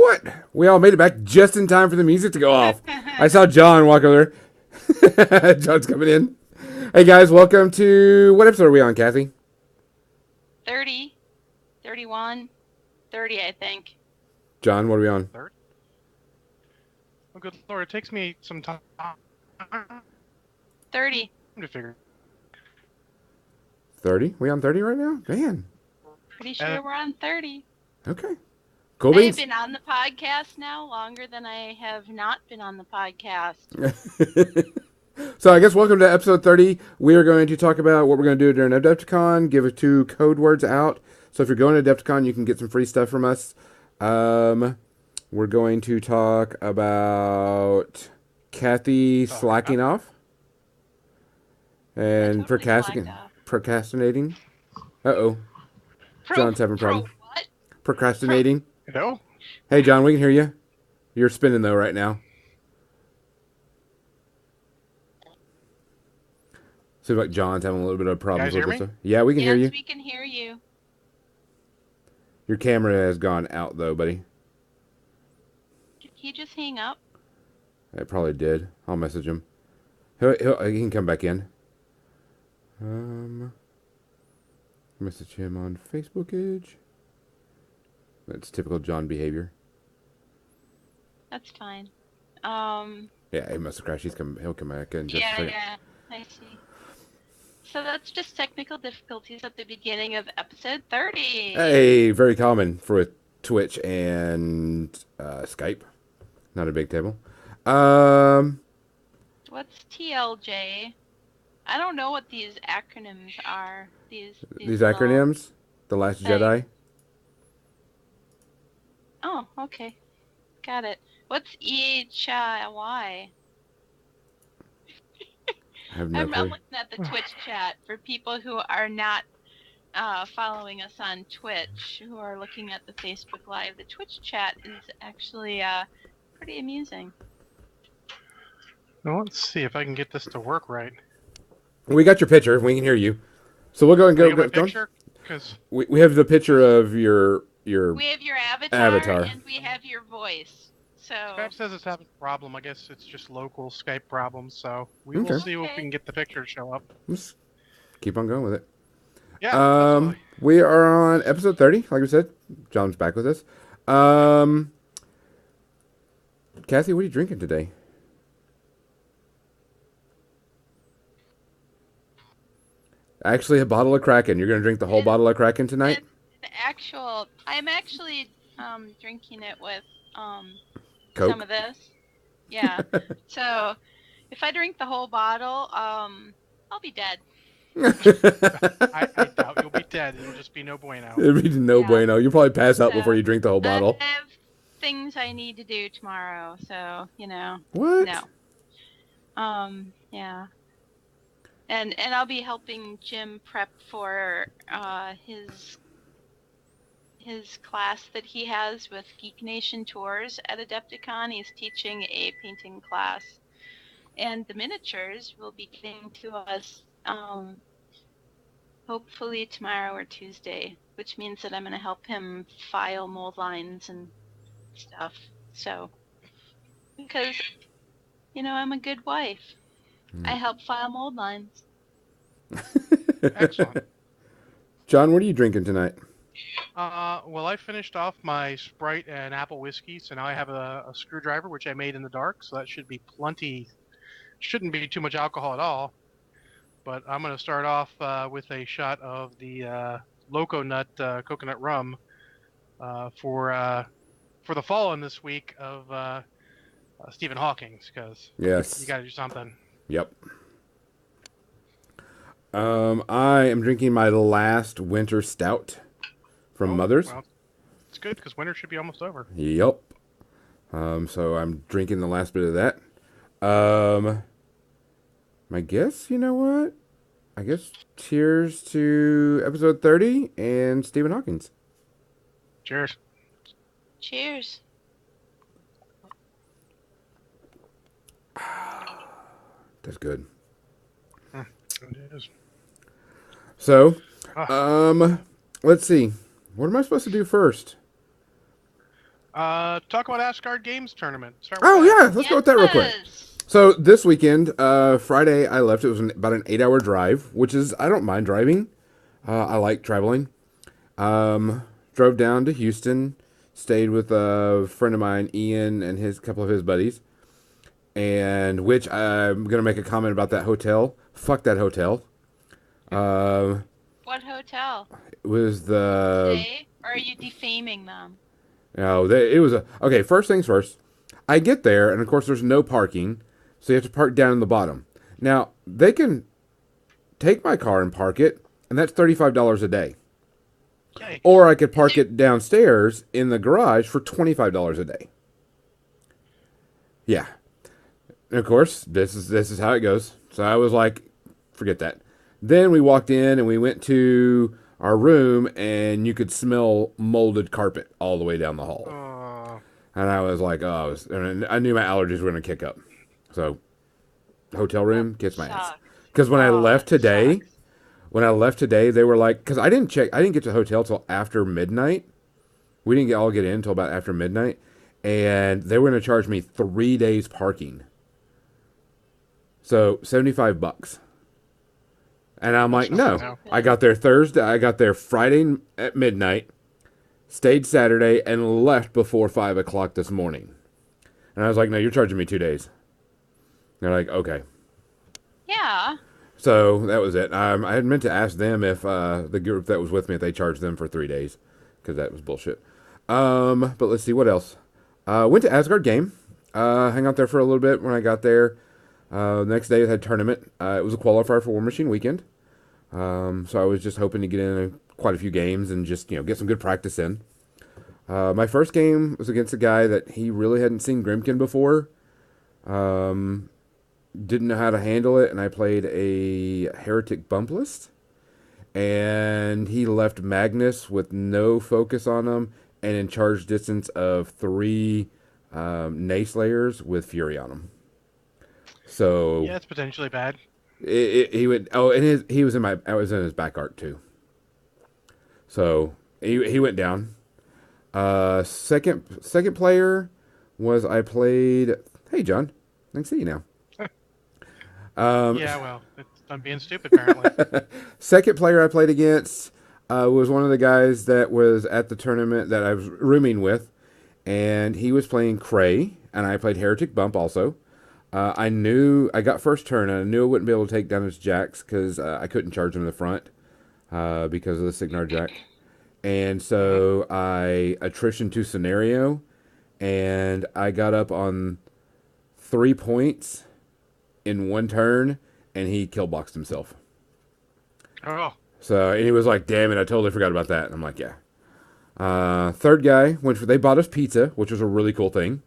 what? We all made it back just in time for the music to go off. I saw John walk over there. John's coming in. Hey, guys, welcome to... What episode are we on, Cathy? 30, 31, 30, I think. John, what are we on? 30? Oh, good Lord, it takes me some time 30. to figure. 30? We on 30 right now? Man. Pretty sure we're on 30. Okay. Cool I beans. have been on the podcast now longer than I have not been on the podcast. So I guess welcome to episode 30. We are going to talk about what we're going to do during Adepticon, give 2 code words out. So if you're going to Adepticon, you can get some free stuff from us. We're going to talk about Cathy slacking off and procrastinating. Uh-oh. John's having a problem. What? Procrastinating. Hello? Hey, John, we can hear you. You're spinning, though, right now. Seems like John's having a little bit of problems with this. Yeah, we can hear you. Yes, we can hear you. Your camera has gone out, though, buddy. Did he just hang up? It probably did. I'll message him. He can come back in. Message him on Facebook. That's typical John behavior. That's fine. Yeah, he must have crashed. He'll come back in just a second. Yeah, I see. So that's just technical difficulties at the beginning of episode 30. Hey, very common for Twitch and Skype. Not a big table. What's TLJ? I don't know what these acronyms are. These acronyms? The Last Jedi? Oh, okay. Got it. What's EHY? I'm looking at the Twitch chat for people who are not following us on Twitch, who are looking at the Facebook Live. The Twitch chat is actually pretty amusing. Well, let's see if I can get this to work right. We got your picture. We can hear you. So we'll go and go. Picture? We have the picture of your. We have your avatar. And we have your voice. So Skype says it's having a problem. I guess it's just local Skype problems. So we will see if we can get the picture to show up. Let's keep on going with it. Yeah. Absolutely. We are on episode 30. Like we said, John's back with us. Cathy, what are you drinking today? Actually, a bottle of Kraken. You're going to drink the whole bottle of Kraken tonight? I'm actually drinking it with Coke? some of this. Yeah. So if I drink the whole bottle, I'll be dead. I doubt you'll be dead. It'll just be no bueno. It'll be no bueno. You'll probably pass out before you drink the whole bottle. I have things I need to do tomorrow, so, What? No. Yeah. And I'll be helping Jim prep for his class that he has with Geek Nation Tours at Adepticon. He's teaching a painting class. And the miniatures will be getting to us hopefully tomorrow or Tuesday, which means that I'm going to help him file mold lines and stuff. So, because, I'm a good wife. I help file mold lines. Excellent. John, what are you drinking tonight? Well, I finished off my Sprite and apple whiskey, so now I have a screwdriver, which I made in the dark, so that should be plenty. Shouldn't be too much alcohol at all. But I'm going to start off with a shot of the Loco Nut coconut rum for the fall-in this week of Stephen Hawking's, because yes, you got to do something. Yep. I am drinking my last winter stout from Mother's. Well, it's good because winter should be almost over. Yep. So I'm drinking the last bit of that. I guess, you know what? I guess cheers to episode 30 and Stephen Hawking's. Cheers. Cheers. That's good. It is. So, let's see. What am I supposed to do first? Talk about Asgard Games tournament. Start with Oh that. yeah, let's go with that real quick. Yes. So this weekend, Friday, I left. It was about an 8-hour drive, which is I don't mind driving. I like traveling. Drove down to Houston, stayed with a friend of mine, Ian, and his couple of his buddies. And which I'm gonna make a comment about that hotel. Fuck that hotel. What hotel? It was the Stay? Or are you defaming them? no. It was a okay. First things first. I get there, and of course, there's no parking, so you have to park down in the bottom. Now they can take my car and park it, and that's $35 a day. Yikes. Or I could park it downstairs in the garage for $25 a day. Yeah. And of course, this is how it goes. So I was like, forget that. Then we walked in and we went to our room, and you could smell molded carpet all the way down the hall. And I was like, oh, and I knew my allergies were going to kick up. So, hotel room, kiss my ass. Because when I left today, they were like, because I didn't get to the hotel till after midnight. We didn't all get in until about after midnight. And they were going to charge me 3 days parking. So, $75. And I'm like, no. I got there Thursday. I got there Friday at midnight, stayed Saturday, and left before 5 o'clock this morning. And I was like, no, you're charging me 2 days. They're like, okay. Yeah. So that was it. I had meant to ask them if the group that was with me, if they charged them for 3 days, because that was bullshit. But let's see, what else? Went to Asgard Game. Hang out there for a little bit when I got there. Next day, I had a tournament. It was a qualifier for War Machine Weekend. So I was just hoping to get in quite a few games and just, get some good practice in. My first game was against a guy that he really hadn't seen Grimkin before. Didn't know how to handle it, and I played a Heretic Bump List. And he left Magnus with no focus on him and in charge distance of 3 Nayslayers with Fury on him. So Yeah, it's potentially bad. he went. Oh, and he was in my. I was in his back arc too. So he went down. Second player was I played. Hey John, nice to see you now. Yeah, well, I'm being stupid apparently. Second player I played against was one of the guys that was at the tournament that I was rooming with, and he was playing Cray, and I played Heretic Bump also. I knew I got first turn, and I knew I wouldn't be able to take down his jacks because I couldn't charge him in the front because of the Signar jack. And so I attrition to scenario, and I got up on 3 points in 1 turn, and he kill boxed himself. Oh. So, and he was like, damn it, I totally forgot about that. And I'm like, yeah. Third guy, they bought us pizza, which was a really cool thing.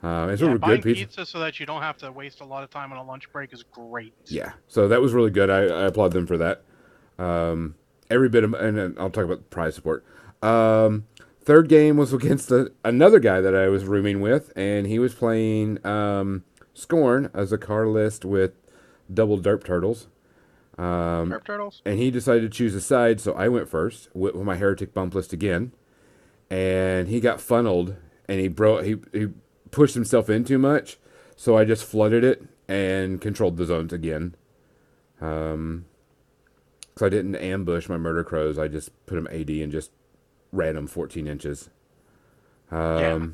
It's a buying good pizza so that you don't have to waste a lot of time on a lunch break is great. Yeah, so that was really good. I applaud them for that. Every bit of, and I'll talk about prize support. Third game was against another guy that I was rooming with, and he was playing Scorn as a car list with double Derp Turtles. Derp Turtles? And he decided to choose a side, so I went first with my Heretic Bump List again. And he got funneled, and he pushed himself in too much, so I just flooded it and controlled the zones again. So I didn't ambush my Murder Crows. I just put them AD and just ran them 14 inches. Let's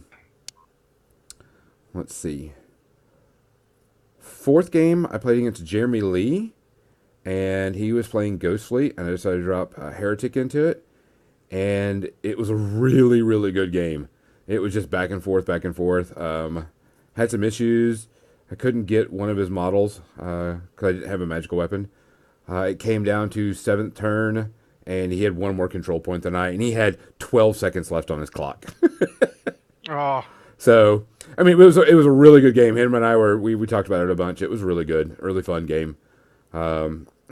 see. Fourth game, I played against Jeremy Lee, and he was playing Ghost Fleet, and I decided to drop Heretic into it, and it was a really, really good game. It was just back and forth, back and forth. Had some issues. I couldn't get one of his models because I didn't have a magical weapon. It came down to 7th turn, and he had one more control point than I, and he had 12 seconds left on his clock. Oh. So, I mean, it was a really good game. Him and I we talked about it a bunch. It was really good, really fun game.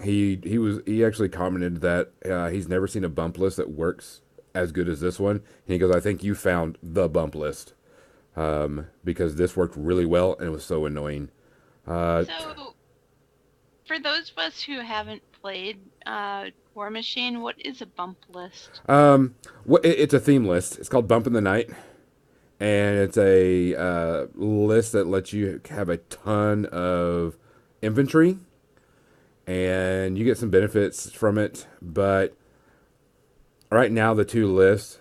He actually commented that he's never seen a bump list that works as good as this one. And he goes, I think you found the bump list because this worked really well and it was so annoying. So, for those of us who haven't played War Machine, what is a bump list? It's a theme list. It's called Bump in the Night. and it's a list that lets you have a ton of inventory, and you get some benefits from it. But right now, the two lists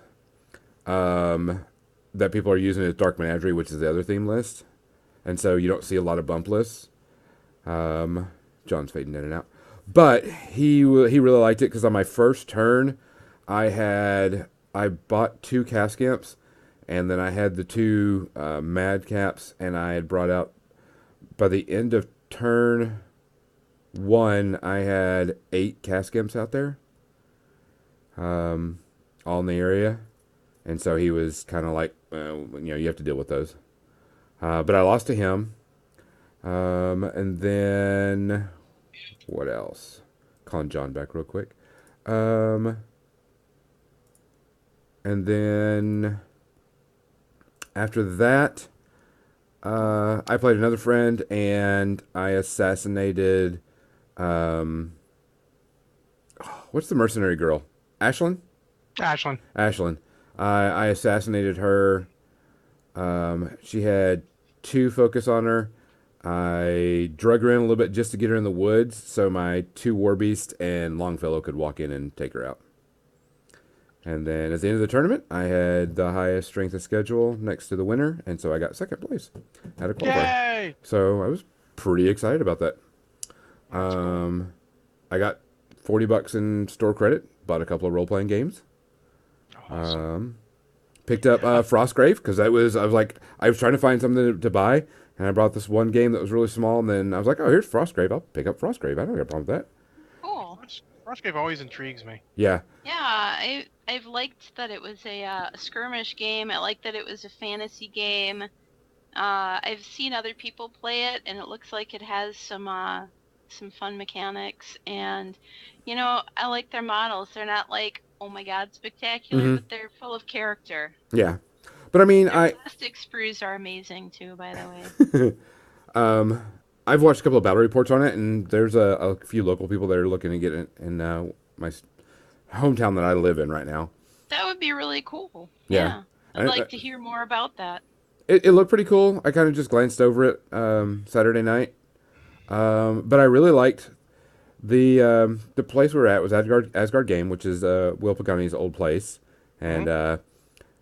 that people are using is Dark Menagerie, which is the other theme list, and so you don't see a lot of bump lists. John's fading in and out, but he really liked it because on my first turn, I bought 2 cast camps, and then I had the 2 mad caps, and I had brought out by the end of turn 1, I had 8 cast camps out there, all in the area, and so he was kind of like, you have to deal with those. But I lost to him. And then what else? Calling John back real quick. And then after that, I played another friend and I assassinated, what's the mercenary girl? Ashlyn? Ashlyn. I assassinated her. She had 2 focus on her. I drug her in a little bit just to get her in the woods so my 2 war beasts and Longfellow could walk in and take her out. And then at the end of the tournament, I had the highest strength of schedule next to the winner, and so I got 2nd place at a qualifier. Yay! So I was pretty excited about that. Cool. I got $40 in store credit, bought a couple of role-playing games. Awesome. Picked up Frostgrave because I was trying to find something to buy, and I brought this one game that was really small, and then I was like, oh, here's Frostgrave. I'll pick up Frostgrave. I don't have a problem with that. Cool. Frostgrave always intrigues me. Yeah. Yeah, I've liked that it was a skirmish game. I like that it was a fantasy game. I've seen other people play it, and it looks like it has some fun mechanics. And I like their models. They're not like, oh my god, spectacular, but they're full of character. Yeah. But I mean, Their plastic sprues are amazing too, by the way. I've watched a couple of battle reports on it, and there's a few local people that are looking to get it in my hometown that I live in right now. That would be really cool. Yeah. I'd like to hear more about that. It looked pretty cool. I kind of just glanced over it Saturday night. But I really liked the place we were at was Asgard Game, which is Will Pagani's old place. And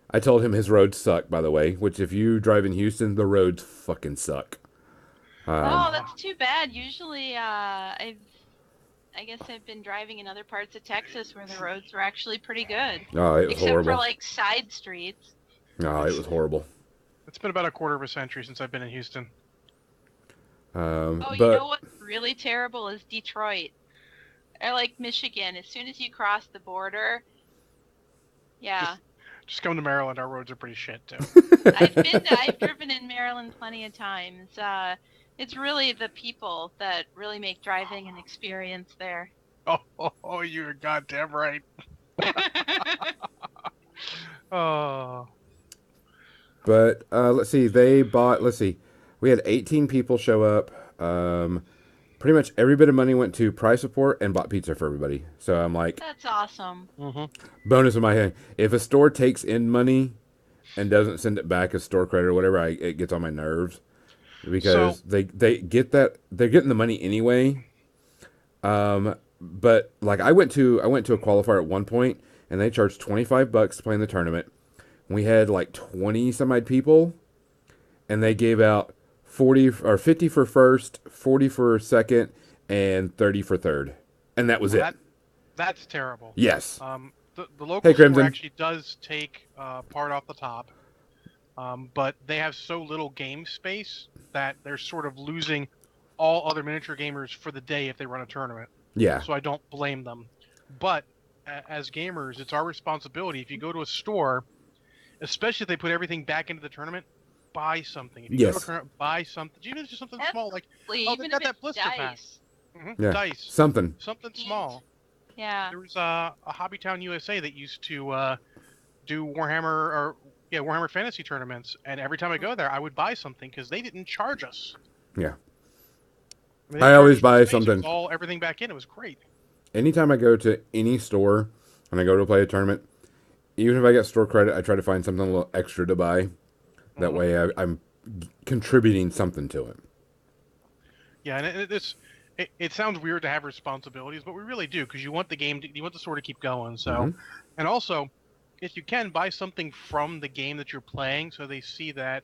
I told him his roads suck, by the way, which if you drive in Houston, the roads fucking suck. Oh, that's too bad. Usually, I guess I've been driving in other parts of Texas where the roads were actually pretty good. Oh, it was except horrible. for like side streets. No, it was horrible. It's been about a quarter of a century since I've been in Houston. But you know what's really terrible is Detroit. Or like Michigan. As soon as you cross the border, yeah. Just come to Maryland. Our roads are pretty shit too. I've driven in Maryland plenty of times. It's really the people that really make driving an experience there. Oh, you're goddamn right. Oh. But let's see. We had 18 people show up. Pretty much every bit of money went to prize support and bought pizza for everybody. So I'm like, that's awesome. Bonus in my hand. If a store takes in money and doesn't send it back as store credit or whatever, it gets on my nerves because they get that they're getting the money anyway. But like I went to a qualifier at one point and they charged $25 to play in the tournament. We had like 20 some odd people, and they gave out 40 or 50 for first, 40 for second, and 30 for third, and that was it. That's terrible. Yes. The local Crimson. store actually does take part off the top, but they have so little game space that they're sort of losing all other miniature gamers for the day if they run a tournament. Yeah. So I don't blame them. But as gamers, it's our responsibility. If you go to a store, especially if they put everything back into the tournament, buy something. If you go to a tournament, buy something. Even if it's just something small, like they got that blister pack. Yeah. Dice. Something small. Yeah. There was a Hobbytown USA that used to do Warhammer Fantasy tournaments, and every time I go there, I would buy something because they didn't charge us. Yeah. I always buy something. Everything back in. It was great. Anytime I go to any store and I go to play a tournament, even if I get store credit, I try to find something a little extra to buy. That way I'm contributing something to it. Yeah, and it sounds weird to have responsibilities, but we really do, because you want you want the story to keep going. So, and also, if you can, buy something from the game that you're playing, so they see that.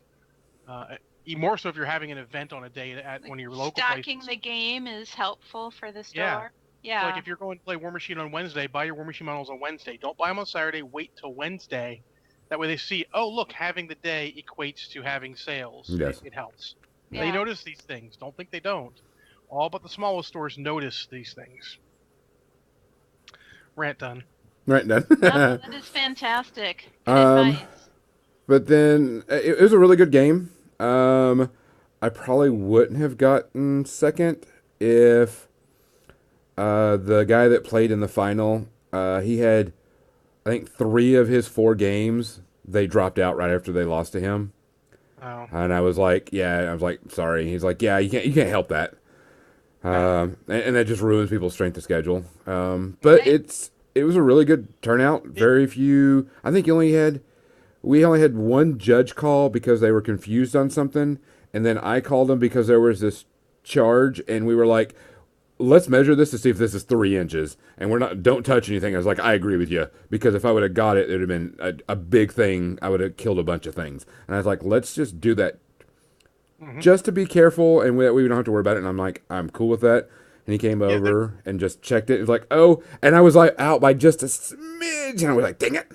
More so if you're having an event on a day at one of your local stocking places. the game is helpful for the store. Yeah. Yeah. So like if you're going to play War Machine on Wednesday, buy your War Machine models on Wednesday. Don't buy them on Saturday. Wait till Wednesday. That way they see, oh look, having the day equates to having sales. Yes. It helps. Yeah. They notice these things. Don't think they don't. All but the smallest stores notice these things. Rant done. Right, done. No, that is fantastic. Good advice. But then it was a really good game. I probably wouldn't have gotten second if the guy that played in the final, he had, I think, 3 of his 4 games, they dropped out right after they lost to him. Oh. And I was like, sorry. He's like, yeah, you can't help that. And that just ruins people's strength of schedule. But it was a really good turnout. Very few. I think we only had 1 judge call because they were confused on something, and then I called them because there was this charge, and we were like, let's measure this to see if this is 3 inches, and don't touch anything. I was like, I agree with you, because if I would have got it, it would have been a big thing. I would have killed a bunch of things. And I was like, let's just do that just to be careful, and we don't have to worry about it. And I'm like, I'm cool with that. And he came over and just checked it. It was like, oh, and I was like out by just a smidge, and I was like, dang it.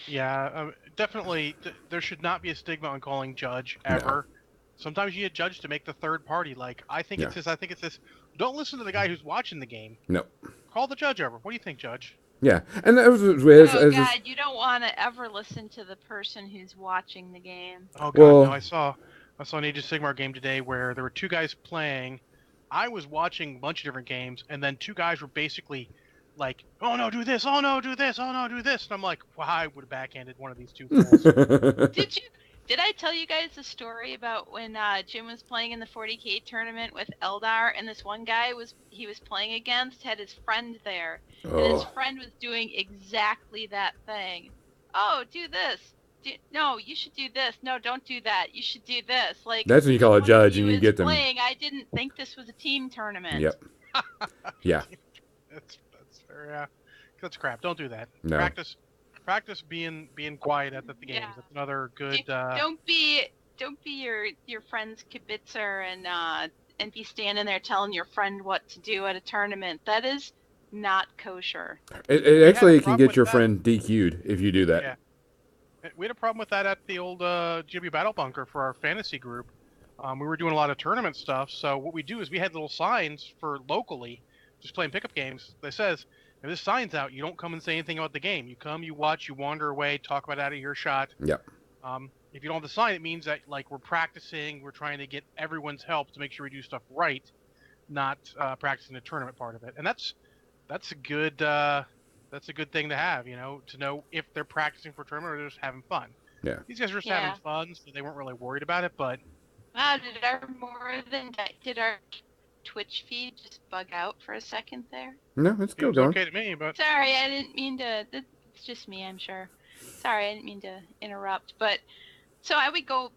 Yeah, definitely. There should not be a stigma on calling judge ever. No. Sometimes you get judge to make the third party. Like, I think it's this. I think it's this. Don't listen to the guy who's watching the game. No. Call the judge over. What do you think, judge? Yeah, and that was God, you don't want to ever listen to the person who's watching the game. Oh God, no! I saw an Age of Sigmar game today where there were 2 guys playing. I was watching a bunch of different games, and then 2 guys were basically like, oh no, do this, oh no, do this, oh no, do this. And I'm like, well, I would have backhanded one of these 2 fools. Did I tell you guys the story about when Jim was playing in the 40K tournament with Eldar, and this one guy he was playing against had his friend there, and his friend was doing exactly that thing. Oh, do this. No, you should do this. No, don't do that. You should do this. Like, that's when you call a judge and you get them. I didn't think this was a team tournament. Yep. Yeah. That's fair. Yeah. That's crap. Don't do that. No. Practice being quiet at the games. Yeah. That's another good. Don't be your friend's kibitzer and be standing there telling your friend what to do at a tournament. That is not kosher. It actually can get your friend DQ'd if you do that. Yeah. We had a problem with that at the old GW Battle Bunker for our fantasy group. We were doing a lot of tournament stuff, so what we do is we had little signs for locally, just playing pickup games, that says, if this sign's out, you don't come and say anything about the game. You come, you watch, you wander away, talk about it out of your shot. Yep. If you don't have the sign, it means that like we're practicing, we're trying to get everyone's help to make sure we do stuff right, not practicing the tournament part of it. And that's a good thing to have, to know if they're practicing for a tournament or they're just having fun. Yeah. These guys were just having fun, so they weren't really worried about it. But wow, did our Twitch feed just bug out for a second there? No, it's still going. Okay to me, but sorry, I didn't mean to. It's just me, I'm sure. Sorry, I didn't mean to interrupt. But so I would go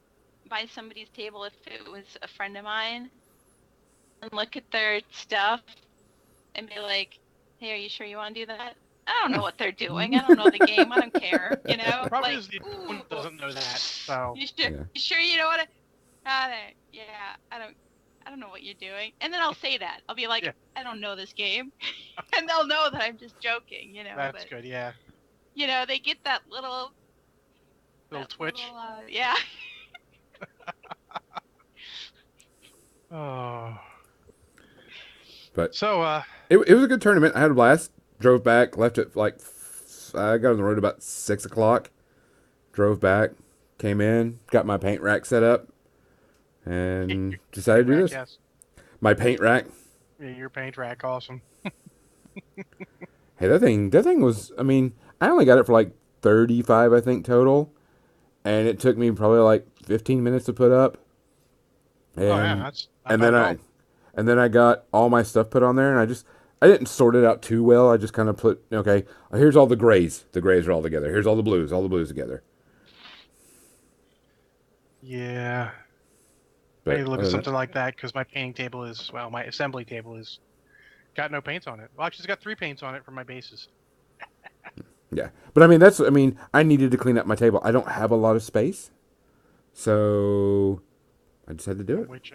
by somebody's table if it was a friend of mine and look at their stuff and be like, "Hey, are you sure you want to do that?" I don't know what they're doing. I don't know the game. I don't care. The problem is the one doesn't know that. So you sure you know what? Yeah, I don't know what you're doing. And then I'll say that. I'll be like, I don't know this game. And they'll know that I'm just joking, That's good, yeah. They get that little twitch. Yeah. Oh. But so it was a good tournament. I had a blast. Drove back, left at I got on the road about 6:00. Drove back, came in, got my paint rack set up, and decided to do this. Yes. My paint rack. Yeah, your paint rack, awesome. Hey, that thing was, I only got it for like 35, I think, total. And it took me probably like 15 minutes to put up. And, that's and then I got all my stuff put on there, and I didn't sort it out too well. I just kind of put, here's all the grays. The grays are all together. Here's all the blues together. Yeah. I But need to look other at than that, something like that because my painting table is, well, my assembly table is got no paints on it. Well, actually, it's got 3 paints on it for my bases. yeah. But I mean, I needed to clean up my table. I don't have a lot of space, so I just had to do it. Which,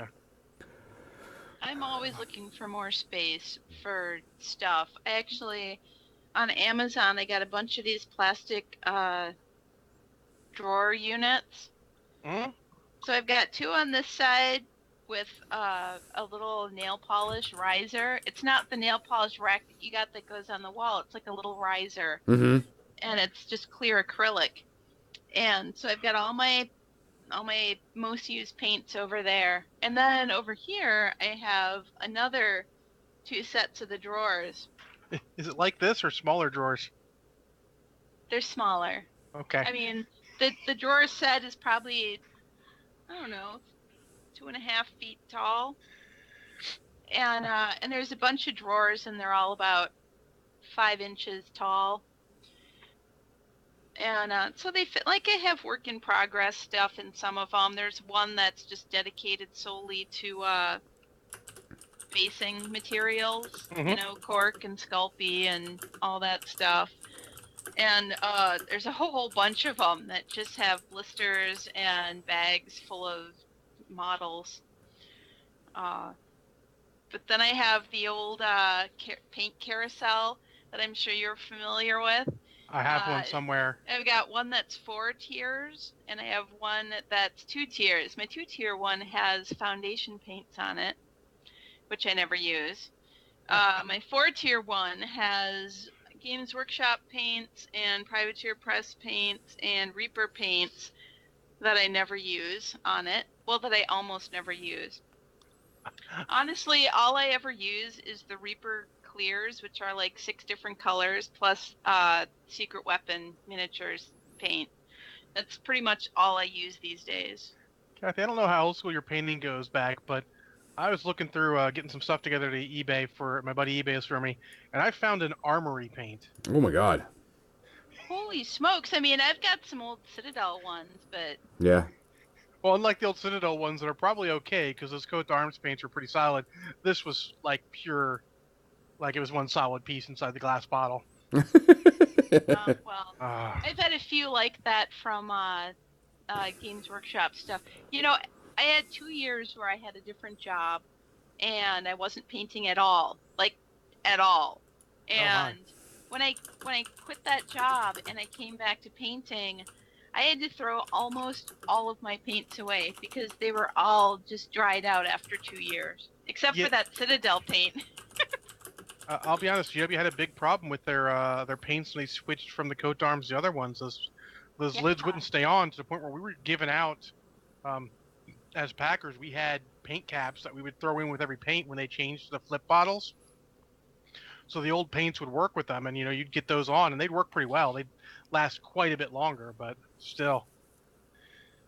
I'm always looking for more space for stuff. I actually, on Amazon, I got a bunch of these plastic drawer units. mm, So I've got 2 on this side with a little nail polish riser. It's not the nail polish rack that you got that goes on the wall. It's like a little riser, Mm-hmm. and it's just clear acrylic. And so I've got all my most used paints over there. And then over here I have another 2 sets of the drawers. is it like this or smaller drawers? They're smaller. Okay. I mean, the drawer set is probably, I don't know, 2.5 feet tall. And there's a bunch of drawers, and they're all about 5 inches tall. And so they fit, like, I have work in progress stuff in some of them. There's one that's just dedicated solely to facing materials, Mm-hmm. cork and Sculpey and all that stuff. And there's a whole bunch of them that just have blisters and bags full of models. But then I have the old paint carousel that I'm sure you're familiar with. I have one somewhere. I've got one that's 4 tiers, and I have one that's 2 tiers. My 2-tier one has foundation paints on it, which I never use. My 4-tier one has Games Workshop paints and Privateer Press paints and Reaper paints that I never use on it. Well, that I almost never use. Honestly, all I ever use is the Reaper clears, which are like 6 different colors, plus Secret Weapon miniatures paint. That's pretty much all I use these days. Cathy, I don't know how old school your painting goes back, but I was looking through getting some stuff together to eBay for my buddy eBay's for me, and I found an armory paint. Oh my god. Holy smokes! I mean, I've got some old Citadel ones, but Yeah. Well, unlike the old Citadel ones that are probably okay because those coat to arms paints are pretty solid, this was like pure, like it was one solid piece inside the glass bottle. well, Ah, I've had a few like that from Games Workshop stuff. I had 2 years where I had a different job, and I wasn't painting at all, like at all. oh my. And when I quit that job and I came back to painting, I had to throw almost all of my paints away because they were all just dried out after 2 years, except Yeah. for that Citadel paint. I'll be honest, GW had a big problem with their paints when they switched from the coat to arms to the other ones. Those Yeah. lids wouldn't stay on to the point where we were giving out. As packers, we had paint caps that we would throw in with every paint when they changed to the flip bottles. So the old paints would work with them, and you'd get those on, and they'd work pretty well. They'd last quite a bit longer, but still,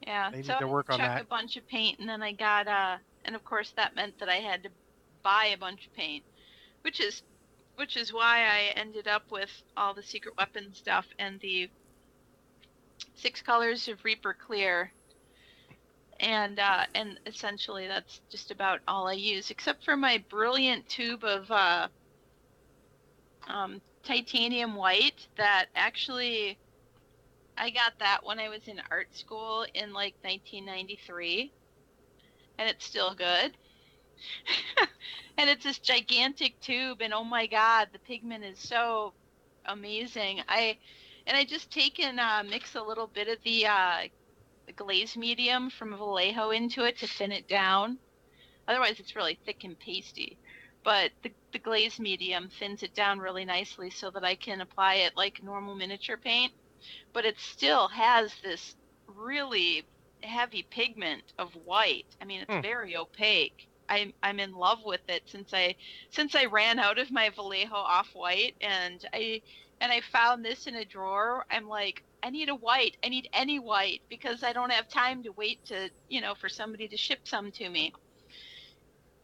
Yeah, they so need to I work on chuck that. a bunch of paint, and then I got and of course that meant that I had to buy a bunch of paint, which is why I ended up with all the Secret Weapon stuff and the 6 colors of Reaper Clear, and essentially that's just about all I use, except for my brilliant tube of titanium white that actually I got that when I was in art school in like 1993, and it's still good. And it's this gigantic tube, and oh my god, the pigment is so amazing. I just take and mix a little bit of the glaze medium from Vallejo into it to thin it down. Otherwise, it's really thick and pasty. But the glaze medium thins it down really nicely so that I can apply it like normal miniature paint. But it still has this really heavy pigment of white. I mean, it's Hmm. very opaque. I'm in love with it since I ran out of my Vallejo off white, and I found this in a drawer. I'm like, I need a white. I need any white because I don't have time to wait to, for somebody to ship some to me.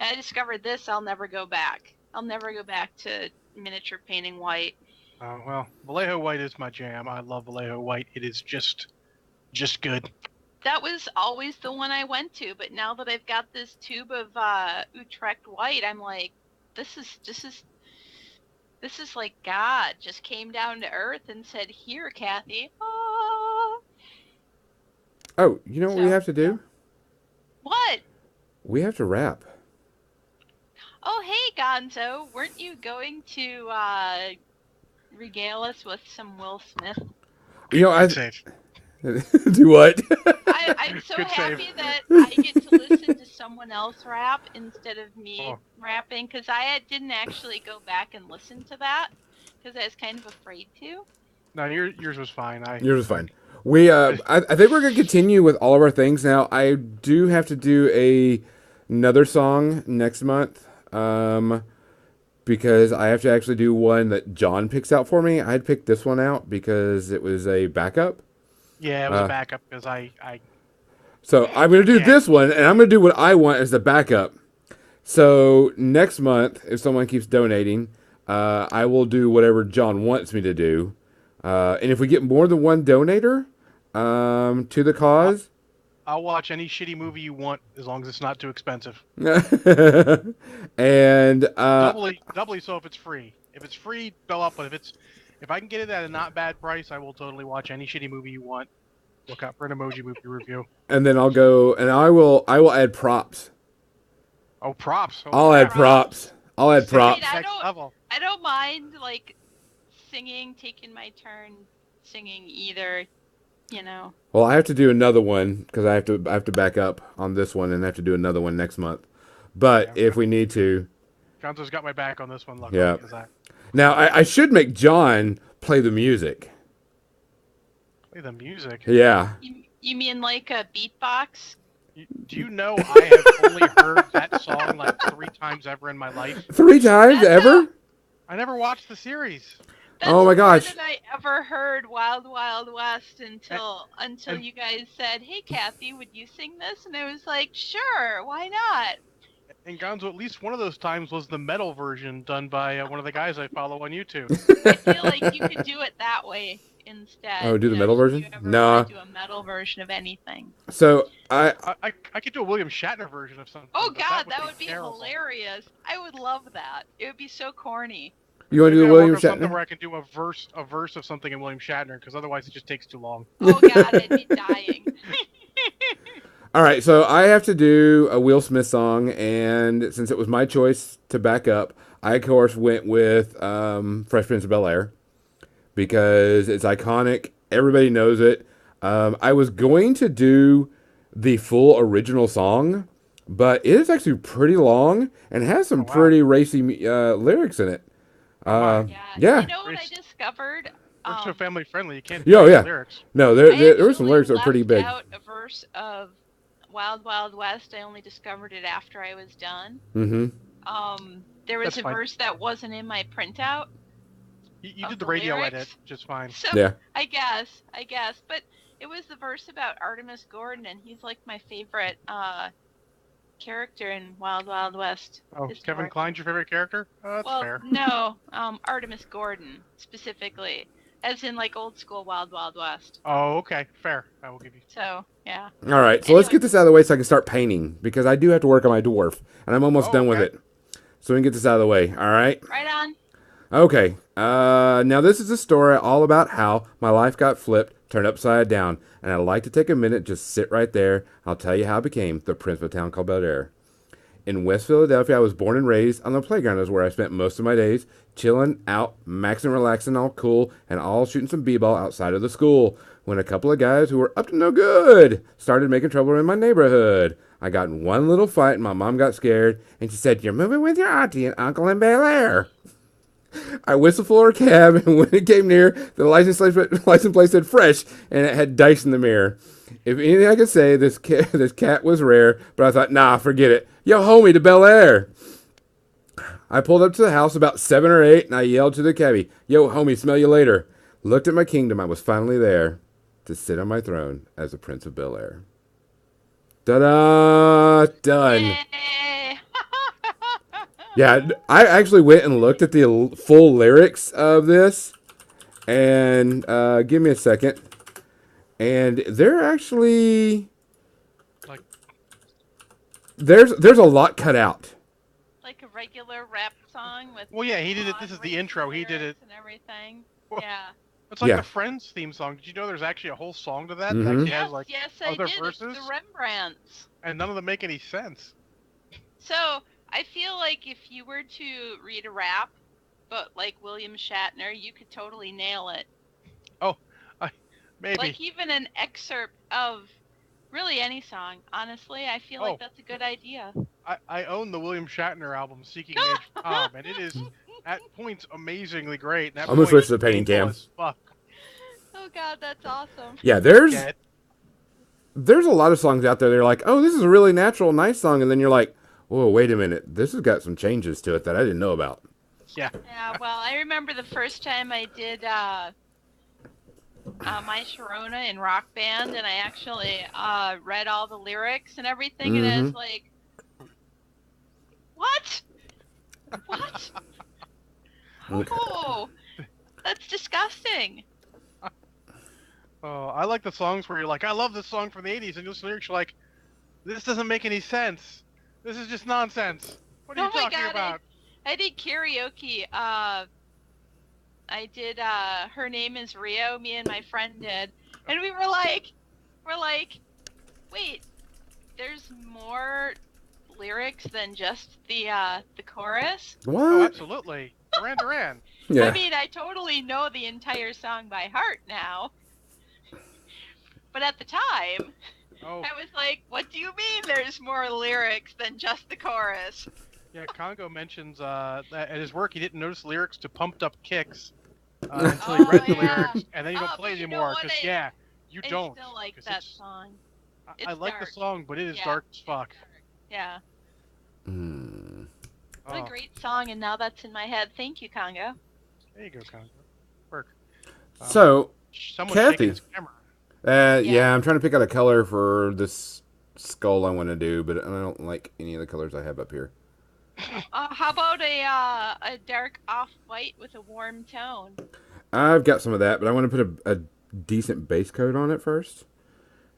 And I discovered this, I'll never go back. I'll never go back to miniature painting white. Well, Vallejo white is my jam. I love Vallejo white. It is just good. that was always the one I went to, but now that I've got this tube of Utrecht White, I'm like, this is like God just came down to earth and said, "Here, Cathy." Ah. Oh, you know what we So, have to do? what? We have to rap. Oh, hey, Gonzo, weren't you going to regale us with some Will Smith? You know, Good save. do what? I'm so Good save. happy that I get to listen to someone else rap instead of me rapping, because I didn't actually go back and listen to that because I was kind of afraid to. No, yours was fine. Yours is fine. We, I think we're gonna continue with all of our things now. I do have to do another song next month, because I have to actually do one that John picks out for me. I had picked this one out because it was a backup. Yeah, it was a backup because I So I'm gonna do this one, and I'm gonna do what I want as the backup. So next month, if someone keeps donating, I will do whatever John wants me to do. And if we get more than one donator to the cause, I'll watch any shitty movie you want as long as it's not too expensive. and Doubly so if it's free. If it's free, go up. But if I can get it at a not bad price, I will totally watch any shitty movie you want. Look out for an Emoji movie review. and then I'll go and I will add props. Oh, props! I'll add props. I'll add props. I don't mind like singing, taking my turn singing either. You know. Well, I have to do another one because I have to back up on this one and I have to do another one next month. But if we need to, Gonzo's got my back on this one. Luckily, yeah. Now I should make John play the music. Play the music. Yeah. You mean like a beatbox? Do you know I have only heard that song like 3 times ever in my life? 3 times ever? I never watched the series. That's oh my gosh! More than I ever heard Wild Wild West until you guys said, "Hey, Cathy, would you sing this?" And I was like, "Sure, why not?" And Gonzo, at least one of those times was the metal version done by one of the guys I follow on YouTube. I feel like you could do it that way instead. Oh, do the metal version? No. Do a metal version of anything. So I could do a William Shatner version of something. Oh God, that would be hilarious. I would love that. It would be so corny. You want to do the William Shatner? Something where I can do a verse of something in William Shatner, because otherwise it just takes too long. Oh God, I'd be dying. All right, so I have to do a Will Smith song, and since it was my choice to back up, I of course went with Fresh Prince of BelAir because it's iconic. Everybody knows it. I was going to do the full original song, but it is actually pretty long and has some pretty racy lyrics in it. Yeah. You know what I discovered? We're so family friendly. You can't. Lyrics. No, there were some lyrics that are pretty big. I left out a verse of Wild Wild West. I only discovered it after I was done. Mm-hmm. There was a verse that wasn't in my printout. You did the radio edit just fine. So, yeah. I guess. But it was the verse about Artemis Gordon, and he's like my favorite character in Wild Wild West. Oh, Kevin Kline's your favorite character? That's fair. No, Artemis Gordon specifically, as in like old school Wild Wild West. Oh, okay, fair. I will give you. So yeah. All right, so let's get this out of the way so I can start painting because I do have to work on my dwarf, and I'm almost done with it. So we can get this out of the way. All right. Right on. Okay. Now this is a story all about how my life got flipped, turned upside down, and I'd like to take a minute, just sit right there. I'll tell you how I became the prince of a town called BelAir. In West Philadelphia, I was born and raised on the playground is where I spent most of my days, chilling out, maxing, relaxing, all cool, and all shooting some b-ball outside of the school, when a couple of guys who were up to no good started making trouble in my neighborhood. I got in one little fight, and my mom got scared, and she said, "You're moving with your auntie and uncle in BelAir." I whistled for her cab, and when it came near, the license plate said fresh, and it had dice in the mirror. If anything I could say, this cat was rare, but I thought, nah, forget it. Yo, homie, to BelAir. I pulled up to the house about 7 or 8, and I yelled to the cabbie, "Yo, homie, smell you later." Looked at my kingdom. I was finally there to sit on my throne as the Prince of BelAir. Ta-da! Done. Yay. Yeah, I actually went and looked at the full lyrics of this, and give me a second. and they're actually Like, there's a lot cut out. Like a regular rap song with well, yeah, he did it. This is the racing intro. He did it. lyrics and everything. Well, Yeah. it's like Yeah. the Friends theme song. Did you know there's actually a whole song to that? That Mhm. actually Yes, has like yes, I other did. verses, It's the Rembrandts. and none of them make any sense. So I feel like if you were to read a rap, but like William Shatner, you could totally nail it. Oh, maybe. Like even an excerpt of really any song. Honestly, I feel like that's a good idea. I own the William Shatner album, Seeking Age Tom, and it is at points amazingly great. And at I'm gonna points switch to the painting painful cam. as fuck. Oh God, that's awesome. Yeah, Get there's a lot of songs out there. They're like, oh, this is a really natural, nice song, and then you're like, whoa, wait a minute, this has got some changes to it that I didn't know about. yeah. Yeah, well, I remember the first time I did my Sharona in Rock Band, and I actually read all the lyrics and everything, and I was like, what? What? Oh, that's disgusting. Oh, I like the songs where you're like, I love this song from the '80s, and you listen to the lyrics, you're like, this doesn't make any sense. This is just nonsense. What are you Oh my talking God, about? I did karaoke. I did Her Name is Rio, me and my friend did. And we're like, wait, there's more lyrics than just the chorus? What? Oh, absolutely. Duran Duran. Yeah. I mean, I totally know the entire song by heart now. But at the time, Oh, I was like, what do you mean there's more lyrics than just the chorus? yeah, Congo mentions that at his work he didn't notice lyrics to Pumped Up Kicks until he read the yeah. lyrics, and then you don't play but it you know anymore, what? because, you I don't. still like 'cause that it's- song. I It's like the dark. song, but it is Yeah. dark as fuck. Yeah. Hmm. What Oh, a great song, and now that's in my head. Thank you, Congo. there you go, Congo. Work. So, Someone's Cathy. shaking his camera. yeah, I'm trying to pick out a color for this skull I want to do, but I don't like any of the colors I have up here. How about a dark off-white with a warm tone? I've got some of that, but I want to put a decent base coat on it first,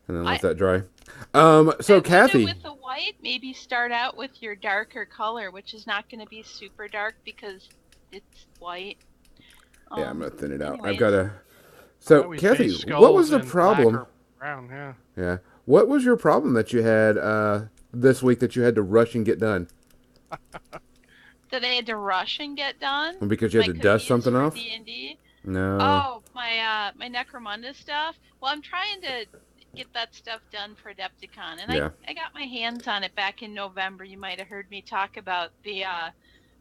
and then let that dry. So Cathy, with the white, maybe start out with your darker color, which is not going to be super dark because it's white. yeah, I'm gonna thin it out. anyways. I've got a. I So always Cathy, base what was skulls the in black problem? or brown, yeah. Yeah, what was your problem that you had this week that you had to rush and get done? That I had to rush and get done? Because you had My to dust cookies something for off? D&D? No. Oh, my Necromunda stuff. Well, I'm trying to get that stuff done for Adepticon, and Yeah. I got my hands on it back in November. You might have heard me talk about the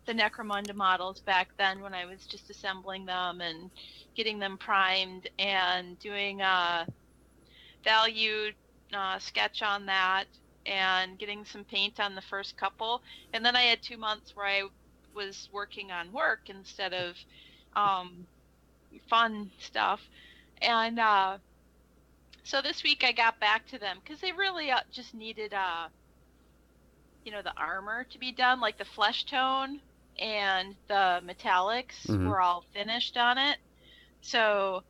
Necromunda models back then when I was just assembling them and getting them primed and doing a value sketch on that and getting some paint on the first couple. And then I had 2 months where I was working on work instead of fun stuff. And so this week I got back to them because they really just needed, the armor to be done, like the flesh tone and the metallics were all finished on it. So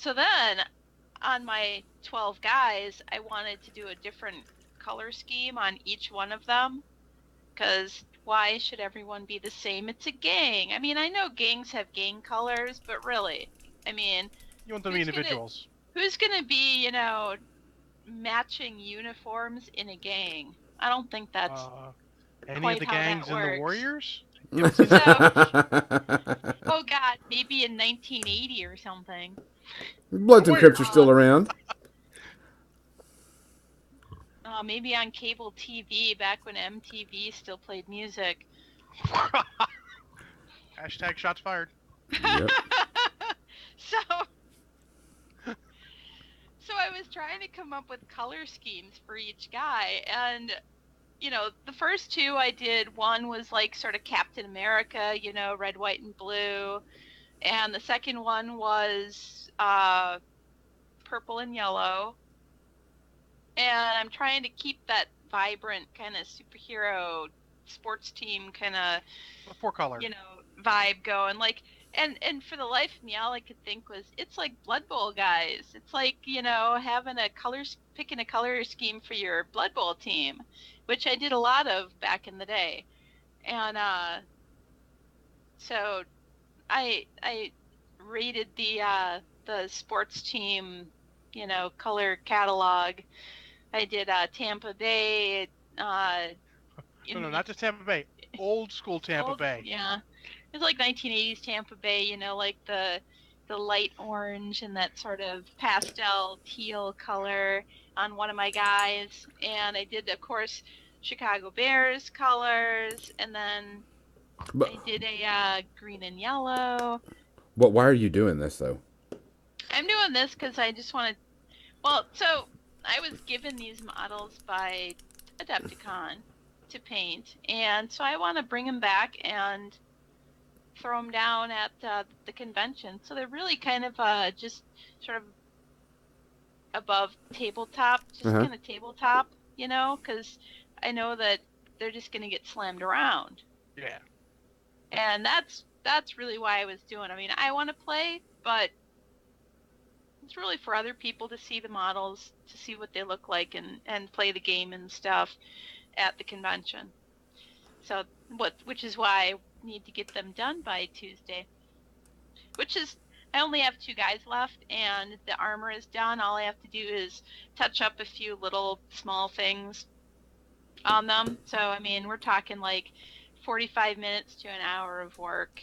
then on my 12 guys, I wanted to do a different color scheme on each one of them because why should everyone be the same? It's a gang. I mean, I know gangs have gang colors, but really, I mean, You want them to be individuals. who's going to be, matching uniforms in a gang? I don't think that's Any quite of the how that gangs in the works. Warriors? Oh God, maybe in 1980 or something. Bloods and Crips are still around. Maybe on cable TV back when MTV still played music. Hashtag shots fired. Yep. So I was trying to come up with color schemes for each guy, and the first two I did, one was like sort of Captain America, red, white, and blue, and the second one was purple and yellow. And I'm trying to keep that vibrant kind of superhero sports team kind of 4-color. vibe going. Like And for the life of me, all I could think was, it's like Blood Bowl, guys. It's like, having picking a color scheme for your Blood Bowl team, which I did a lot of back in the day. And so I rated the sports team, color catalog. I did Tampa Bay, No, in not just Tampa Bay. Old school Tampa old, Bay. yeah. It was like 1980s Tampa Bay, like the light orange and that sort of pastel teal color on one of my guys. And I did, of course, Chicago Bears colors, and then But I did a green and yellow. why are you doing this though? I'm doing this because I just want to. Well, so I was given these models by Adepticon to paint, and so I want to bring them back and throw them down at the convention. So they're really kind of just sort of above tabletop, just Uh-huh. kind of tabletop, because I know that they're just going to get slammed around. Yeah. And that's really why I was doing. I mean, I want to play, but it's really for other people to see the models, to see what they look like, and play the game and stuff at the convention. So which is why I need to get them done by Tuesday. I only have 2 guys left, and the armor is done. All I have to do is touch up a few little small things on them. So I mean, we're talking like 45 minutes to an hour of work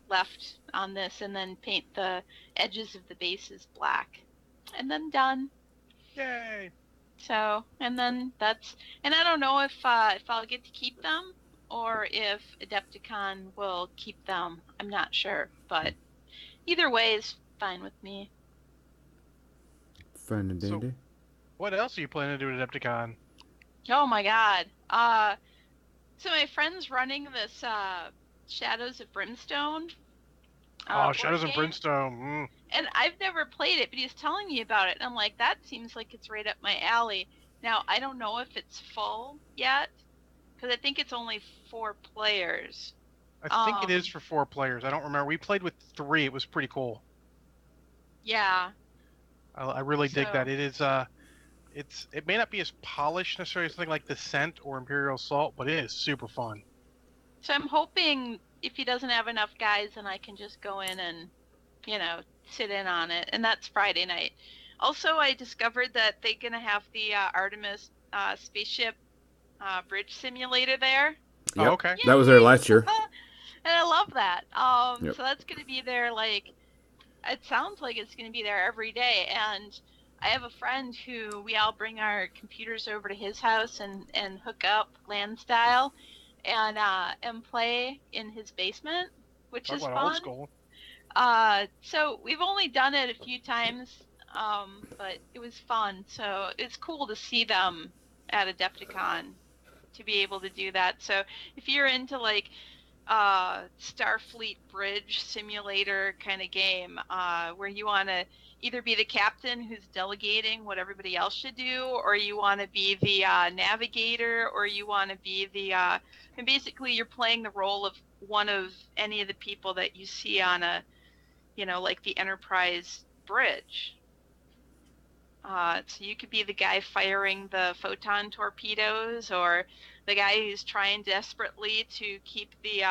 left on this, and then paint the edges of the bases black, and then done. Yay. So, and then and I don't know if I'll get to keep them or if Adepticon will keep them. I'm not sure, but either way is fine with me. Fun and dandy. What else are you planning to do at Adepticon? Oh my God. So my friend's running this Shadows of Brimstone. Shadows board of game. Brimstone. And I've never played it, but he's telling me about it. And I'm like, that seems like it's right up my alley. Now, I don't know if it's full yet, because I think it's only 4 players. I think it is for 4 players. I don't remember. We played with 3. It was pretty cool. Yeah. I really dig that. It is. It may not be as polished necessarily as something like Descent or Imperial Assault, but it is super fun. So I'm hoping if he doesn't have enough guys, then I can just go in and, sit in on it. And that's Friday night. Also, I discovered that they're going to have the Artemis spaceship bridge simulator there. Yep. Oh, okay. That was there last year. And I love that. Yep. So that's going to be there, it sounds like it's going to be there every day. And I have a friend who we all bring our computers over to his house and hook up LAN style and play in his basement, which Talk is about fun. old school. So we've only done it a few times, but it was fun. So it's cool to see them at Adepticon to be able to do that. So if you're into Starfleet bridge simulator kind of game, where you want to either be the captain who's delegating what everybody else should do, or you want to be the navigator, or you want to be and basically you're playing the role of one of any of the people that you see on like the Enterprise bridge. So you could be the guy firing the photon torpedoes, or the guy who's trying desperately to keep the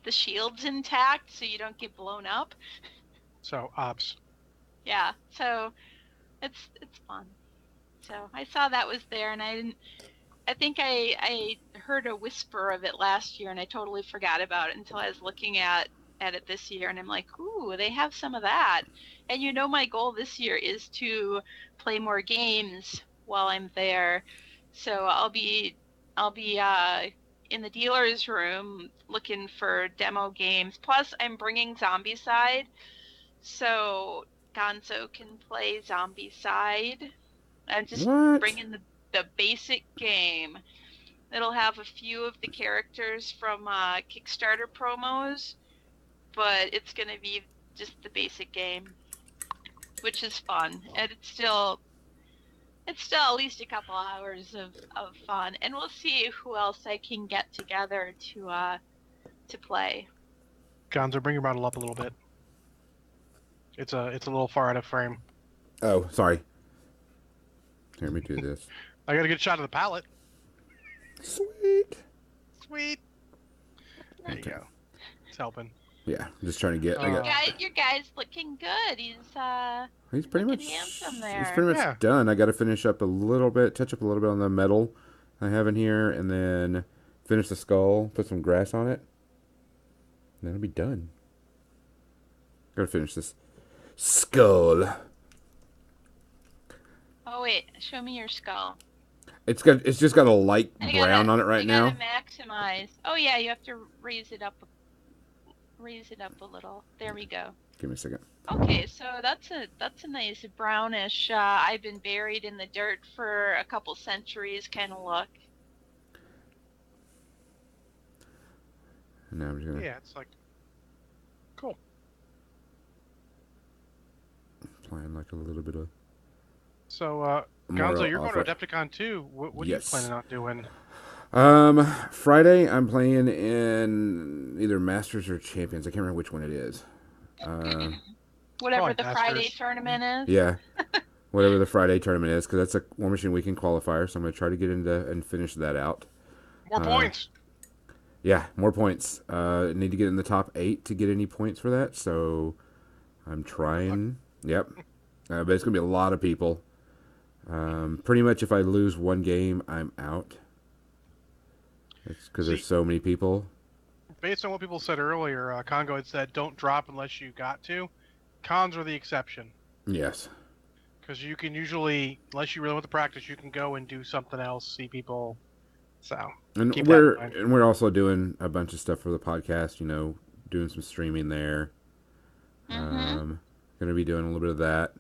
the shields intact so you don't get blown up. So, ops. Yeah, so it's fun. So I saw that was there, and I think I heard a whisper of it last year, and I totally forgot about it until I was looking at it this year, and I'm like, ooh, they have some of that. And my goal this year is to play more games while I'm there. So I'll be in the dealer's room looking for demo games. Plus, I'm bringing Zombicide, so Gonzo can play Zombicide. I'm just bringing the basic game. It'll have a few of the characters from Kickstarter promos, but it's going to be just the basic game, which is fun. And it's still it's still at least a couple hours of fun, and we'll see who else I can get together to play. Gonzo, bring your model up a little bit. It's a little far out of frame. Oh, sorry. Here, let me do this. I got a good shot of the palette. Sweet. Sweet. There you Okay. go. It's helping. Yeah, I'm just trying to get. Your guy's looking good. He's pretty looking much. handsome there. He's pretty much done. I got to finish up a little bit, touch up a little bit on the metal I have in here, and then finish the skull. Put some grass on it. And then it'll be done. Gotta finish this skull. Oh wait, show me your skull. It's just got a light brown on it right now. You gotta maximize. Oh yeah, you have to raise it up a little. There we go. Give me a second. Okay, so that's a nice brownish. I've been buried in the dirt for a couple centuries kind of look. And now I'm just gonna. Yeah, it's like cool. Applying like a little bit of. So, Gonzo, you're going to Adepticon too. What are you planning on doing? Friday I'm playing in either Masters or Champions. I can't remember which one it is. Whatever the Friday tournament is. Yeah, whatever the Friday tournament is, because that's a War Machine Weekend qualifier. So I'm gonna try to get into and finish that out. More points. Yeah, more points. Need to get in the top 8 to get any points for that. So I'm trying. Yep. But it's gonna be a lot of people. Pretty much if I lose one game, I'm out. It's because there's so many people. Based on what people said earlier, Congo had said, don't drop unless you got to. Cons are the exception. Yes. Because you can usually, unless you really want to practice, you can go and do something else, see people. So, and we're also doing a bunch of stuff for the podcast, doing some streaming there. Going to be doing a little bit of that.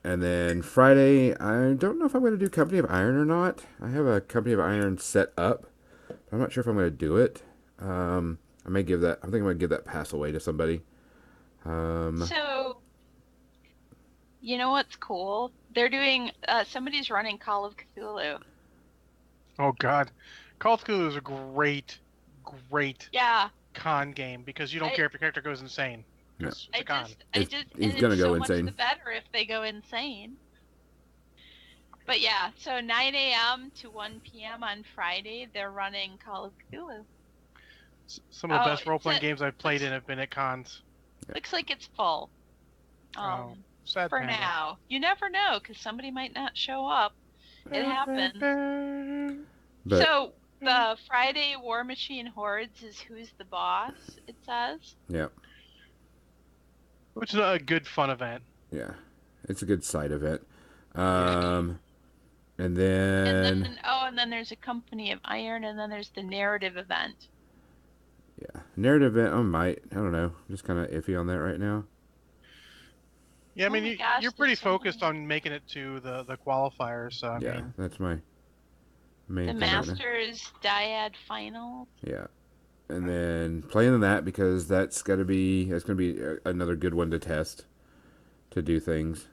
And then Friday, I don't know if I'm going to do Company of Iron or not. I have a Company of Iron set up. But I'm not sure if I'm going to do it. I think I'm going to give that pass away to somebody. So, you know what's cool? They're doing, somebody's running Call of Cthulhu. Oh, God. Call of Cthulhu is a great con game because you don't care if your character goes insane. No. He's gonna go insane. So much the better if they go insane. But yeah, so 9 a.m. to 1 p.m. on Friday, they're running Call of Cthulhu. Some of the best role-playing games I've played in have been at cons. Looks like it's full. Sad for now. You never know, because somebody might not show up. It happens. So, the Friday War Machine Hordes is Who's the Boss, it says. Yeah. Which is a good fun event. Yeah. It's a good side event. And then there's a Company of Iron, and then there's the narrative event. Yeah. Narrative event, I don't know. I'm just kind of iffy on that right now. Yeah, I mean, you're pretty focused on making it to the qualifiers, so I mean... that's my main thing. The Masters Dyad Final. Yeah. And then playing that because that's going to be another good one to test, to do things.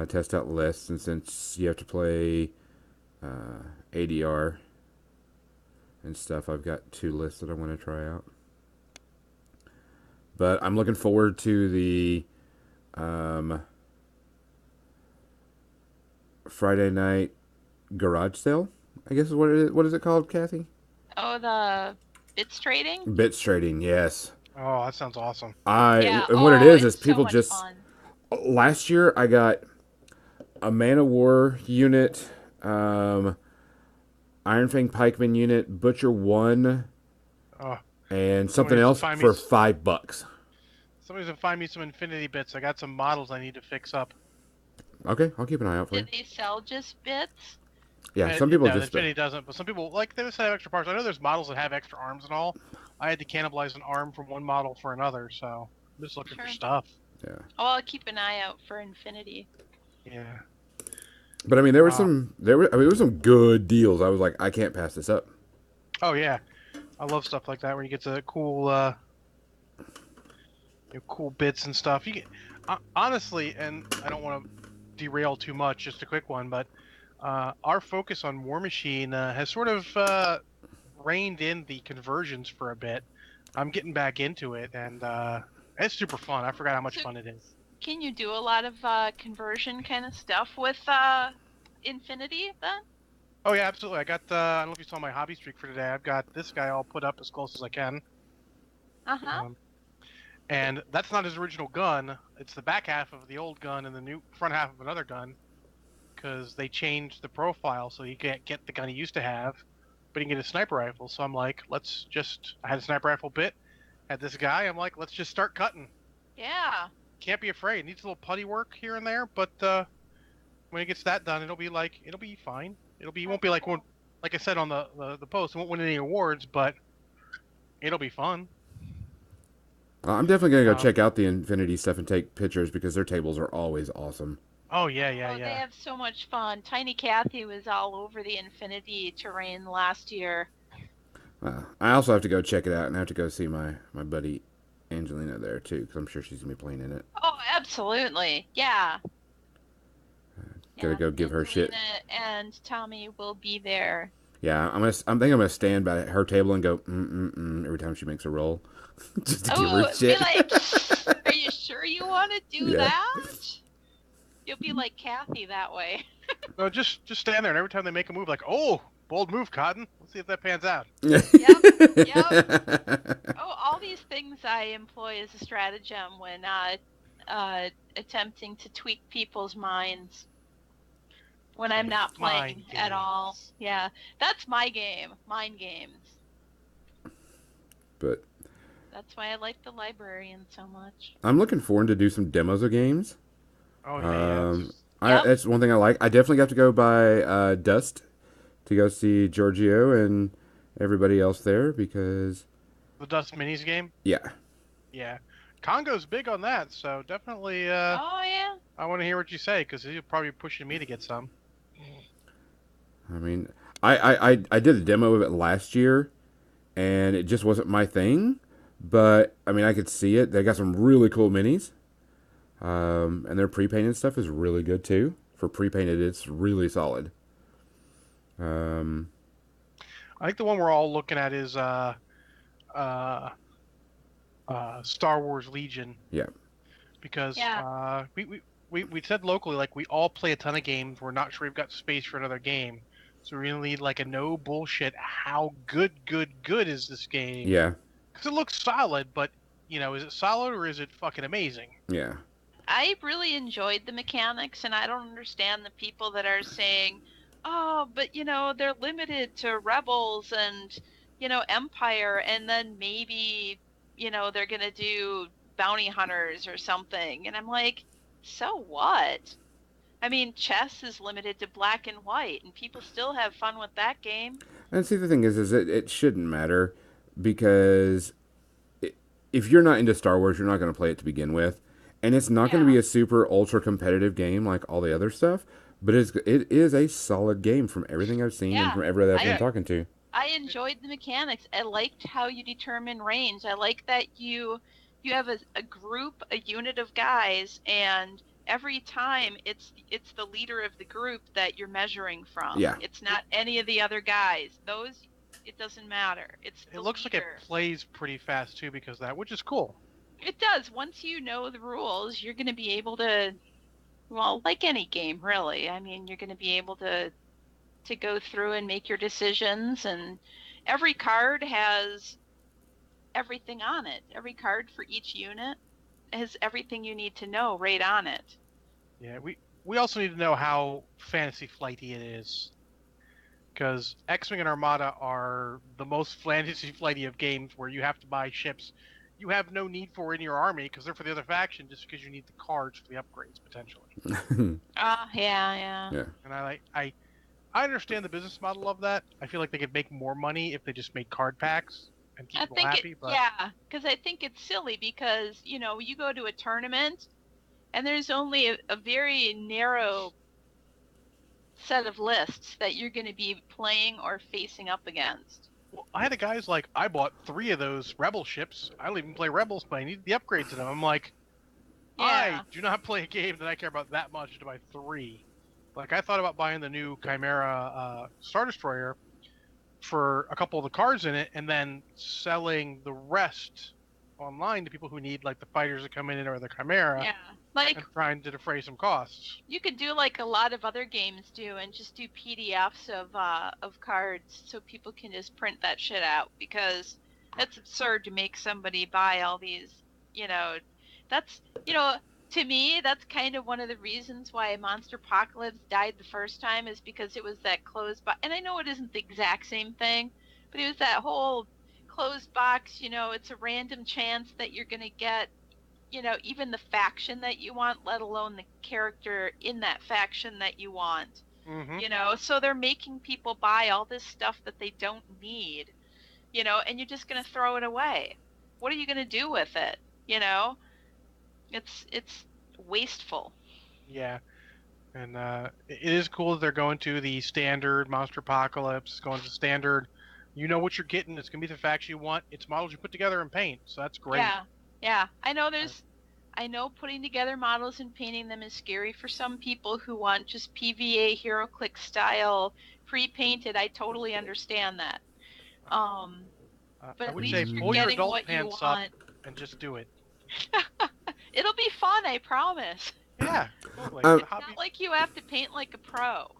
Test out lists, and since you have to play ADR and stuff, I've got 2 lists that I want to try out. But I'm looking forward to the Friday night garage sale, I guess is what it is. What is it called, Cathy? Oh, the bits trading? Bits trading, yes. Oh, that sounds awesome. And what it is people so just... Fun. Last year, I got a Man of War unit, Iron Fang Pikeman unit, Butcher 1, and something else for $5. Somebody's gonna find me some Infinity bits. I got some models I need to fix up. Okay, I'll keep an eye out for you. Did they sell just bits? Yeah, some people just... Infinity doesn't, but some people, they just have extra parts. I know there's models that have extra arms and all. I had to cannibalize an arm from one model for another, so I'm just looking for stuff. Yeah. Oh, I'll keep an eye out for Infinity. Yeah. But I mean, there were some good deals. I was like, I can't pass this up. Oh yeah, I love stuff like that where you get the cool, cool bits and stuff. Honestly, and I don't want to derail too much, just a quick one, but our focus on War Machine has sort of reined in the conversions for a bit. I'm getting back into it, and it's super fun. I forgot how much So fun it is. can you do a lot of conversion kind of stuff with Infinity then? Oh yeah, absolutely. I got I don't know if you saw my hobby streak for today. I've got this guy all put up as close as I can. Uh-huh. Um, and that's not his original gun. It's the back half of the old gun and the new front half of another gun, because they changed the profile so he can't get the gun he used to have, but he can get a sniper rifle. So I'm like, I had a sniper rifle bit, had this guy. I'm like, let's just start cutting. Yeah. Can't be afraid. Needs a little putty work here and there, but when it gets that done, it'll be fine. It won't be like Cool. like I said on the post, it won't win any awards, but it'll be fun. I'm definitely gonna go Um, check out the Infinity stuff and take pictures because their tables are always awesome. oh yeah, yeah, Oh, they yeah. have so much fun. Tiny Cathy was all over the Infinity terrain last year. I also have to go check it out, and I have to go see my buddy Angelina there too, because I'm sure she's gonna be playing in it. Oh, absolutely. Yeah. Gotta go give her shit. Angelina and Tommy will be there. Yeah, I'm gonna stand by her table and go every time she makes a roll, just to give her Oh, be shit. like, are you sure you want to do Yeah. that? You'll be like Cathy that way. No, just stand there, and every time they make a move, like, oh, bold move, Cotton. Let's see if that pans out. Oh, all these things I employ as a stratagem when attempting to tweak people's minds when I'm not playing Mind at all. games. Yeah, that's my game, mind games. But That's why I like the librarian so much. I'm looking forward to do some demos of games. Oh yeah. Yep. That's one thing I like. I definitely got to go by Dust to go see Giorgio and everybody else there because The Dust Minis game. yeah, Yeah. Congo's big on that, so definitely Oh yeah. I want to hear what you say, because he'll probably be pushing me to get some. I mean, I did a demo of it last year, and it just wasn't my thing. But I mean, I could see it. They got some really cool minis, and their pre-painted stuff is really good too. For pre-painted, it's really solid. Um, I think the one we're all looking at is Star Wars Legion, yeah, because Yeah. we said locally, like, we all play a ton of games. We're not sure we've got space for another game, so we really need like a no bullshit. How good is this game? yeah, Because it looks solid, but is it solid or is it fucking amazing? yeah. I really enjoyed the mechanics, and I don't understand the people that are saying, oh, but they're limited to Rebels and, Empire, and then maybe, they're going to do Bounty Hunters or something. And I'm like, so what? I mean, chess is limited to black and white, and people still have fun with that game. And see, the thing is it shouldn't matter because if you're not into Star Wars, you're not going to play it to begin with, and it's not going to be a super ultra competitive game like all the other stuff. But it is a solid game from everything I've seen and Yeah, from everybody I've been I talking to. I enjoyed the mechanics. I liked how you determine range. I like that you have a group, a unit of guys, and every time it's the leader of the group that you're measuring from. Yeah. It's not any of the other guys. Those, it doesn't matter. It's the It looks like leader. it plays pretty fast too, because of that, which is cool. It does. Once you know the rules, you're going to be able to, well, like any game, really. I mean, you're going to be able to go through and make your decisions, and every card has everything on it. Every card for each unit has everything you need to know right on it. Yeah, we also need to know how fantasy flighty it is, because X-Wing and Armada are the most fantasy flighty of games, where you have to buy ships you have no need for in your army because they're for the other faction, just because you need the cards for the upgrades potentially. Yeah. Yeah. And I understand the business model of that. I feel like they could make more money if they just made card packs and keep people happy. Yeah, because I think it's silly, because you go to a tournament and there's only a very narrow set of lists that you're going to be playing or facing up against. Well, I had a guy's like, I bought 3 of those Rebel ships. I don't even play Rebels, but I need the upgrades to them. I'm like, I do not play a game that I care about that much to buy 3. Like, I thought about buying the new Chimera Star Destroyer for a couple of the cards in it, and then selling the rest online to people who need, like, the fighters that come in it or the Chimera, Yeah. Like, and trying to defray some costs. you could do like a lot of other games do and just do PDFs of cards so people can just print that shit out, because that's absurd to make somebody buy all these, that's, to me, that's kind of one of the reasons why Monster Apocalypse died the first time, is because it was that closed box. And I know it isn't the exact same thing, but it was that whole closed box, it's a random chance that you're going to get, even the faction that you want, let alone the character in that faction that you want. Mm-hmm. So they're making people buy all this stuff that they don't need, and you're just going to throw it away. What are you going to do with it? It's wasteful. Yeah. And it is cool that they're going to the standard Monster Apocalypse, going to standard. You know what you're getting. It's going to be the faction you want. It's models you put together and paint. So that's great. Yeah. I know putting together models and painting them is scary for some people who want just PVA HeroClix style pre-painted. I totally understand that. But I at would least say you're pull your getting adult what you pants want. up and just do it. It'll be fun, I promise. Yeah, totally. It's not like you have to paint like a pro.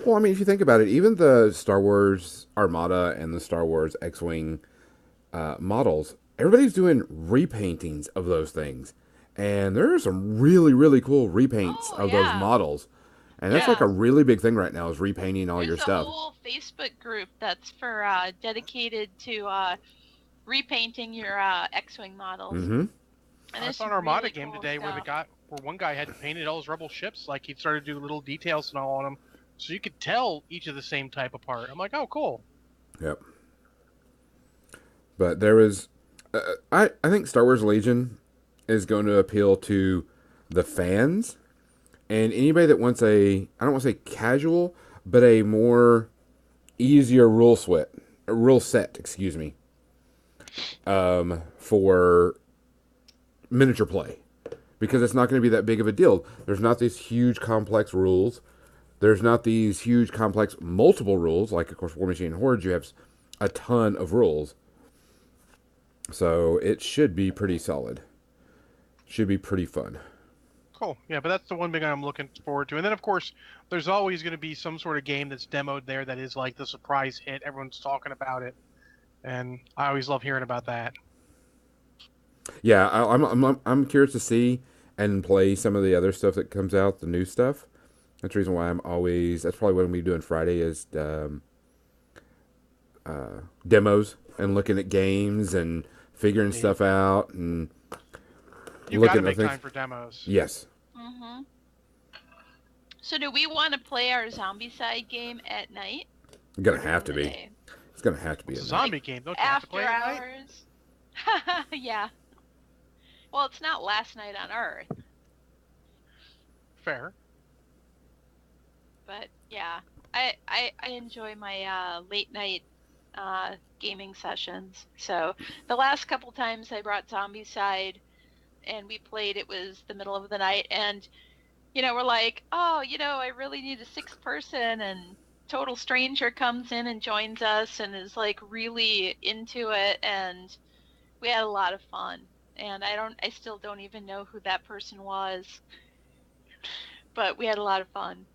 Well, I mean, if you think about it, even the Star Wars Armada and the Star Wars X-Wing models, everybody's doing repaintings of those things. And there are some really, really cool repaints of those models. And that's like a really big thing right now, is repainting all your stuff. There's a whole Facebook group that's for dedicated to repainting your X-Wing models. Mm-hmm. And I saw an Armada game today where one guy had painted all his rebel ships, like he started to do little details and all on them, so you could tell each of the same type apart. I'm like, oh, cool. Yep. But there was, I think Star Wars Legion is going to appeal to the fans and anybody that wants I don't want to say casual, but a more easier rule set, excuse me, for miniature play, because it's not going to be that big of a deal. There's not these huge complex rules. There's not these huge complex multiple rules. Like, of course, War Machine and Horde, you have a ton of rules. So it should be pretty solid. Should be pretty fun. Cool. Yeah, but that's the one big I'm looking forward to. And then, of course, there's always going to be some sort of game that's demoed there that is like the surprise hit. Everyone's talking about it. And I always love hearing about that. Yeah, I'm curious to see and play some of the other stuff that comes out, the new stuff. That's the reason why that's probably what I'm going to be doing Friday, is demos and looking at games and figuring stuff out and you got to make time for demos. Yes. Mm-hmm. So do we want to play our zombie side game at night? It's going to have to be. It's going to have to be a zombie game. Don't you have to play after hours? Yeah. Well, it's not last night on Earth. Fair. But yeah, I enjoy my late night gaming sessions. So the last couple times I brought Zombicide and we played, it was the middle of the night, and we're like, oh, I really need a 6th person, and total stranger comes in and joins us and is like really into it, and we had a lot of fun. And I still don't even know who that person was, but we had a lot of fun.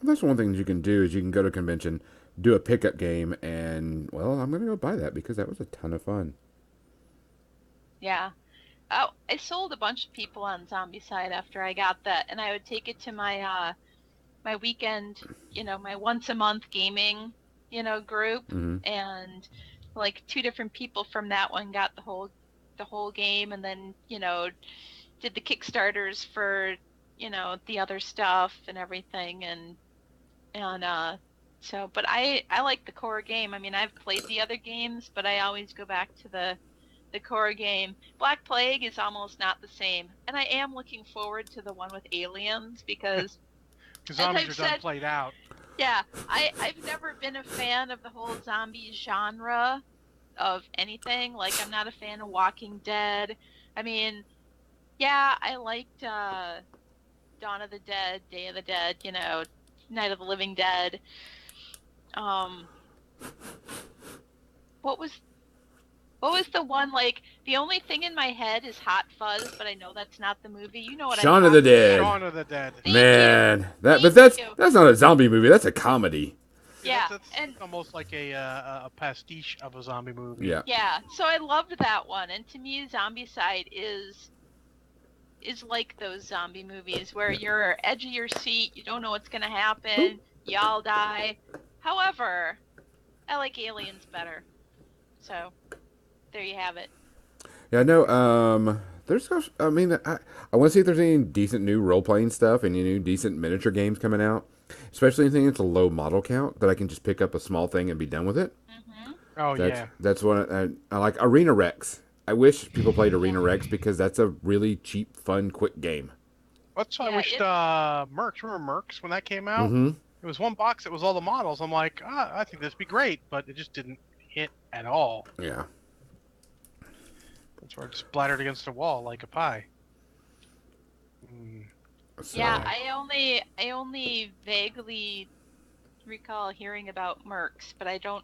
Well, that's one thing that you can do, is you can go to a convention, do a pickup game, and, well, I'm going to go buy that because that was a ton of fun. Yeah. Oh, I sold a bunch of people on Zombicide after I got that, and I would take it to my my weekend, my once a month gaming, group, Mm-hmm. and like 2 different people from that one got the whole game, and then did the Kickstarters for the other stuff and everything, and so, but I like the core game. I mean, I've played the other games, but I always go back to the core game. Black Plague is almost not the same, and I am looking forward to the one with aliens, because zombies are done played out. Yeah, I've never been a fan of the whole zombie genre of anything. Like, I'm not a fan of Walking Dead. I mean, Yeah, I liked Dawn of the Dead, Day of the Dead, Night of the Living Dead. Um, what was what was the one like? The only thing in my head is Hot Fuzz, but I know that's not the movie. You know what I'm Shaun of the talking about. Dead. Shaun of the Dead. Thank you. Man, but Thank that's you. not a zombie movie. That's a comedy. Yeah, Yeah, that's and almost like a pastiche of a zombie movie. Yeah. yeah, so I loved that one. And to me, Zombicide is like those zombie movies where you're edge of your seat, you don't know what's gonna happen, y'all die. However, I like Aliens better. So there you have it. Yeah, no. I mean, I want to see if there's any decent new role playing stuff, any new decent miniature games coming out, especially anything that's a low model count that I can just pick up a small thing and be done with it. Mm-hmm. Oh yeah. That's what I like. Arena Rex. I wish people played Arena Rex because that's a really cheap, fun, quick game. That's why I Yeah, wished Mercs. Remember Mercs when that came out? Mm-hmm. It was one box. It was all the models. I'm like, I think this would be great, but it just didn't hit at all. Yeah. That's where it splattered against the wall like a pie. So, Yeah, I only vaguely recall hearing about Mercs, but I don't.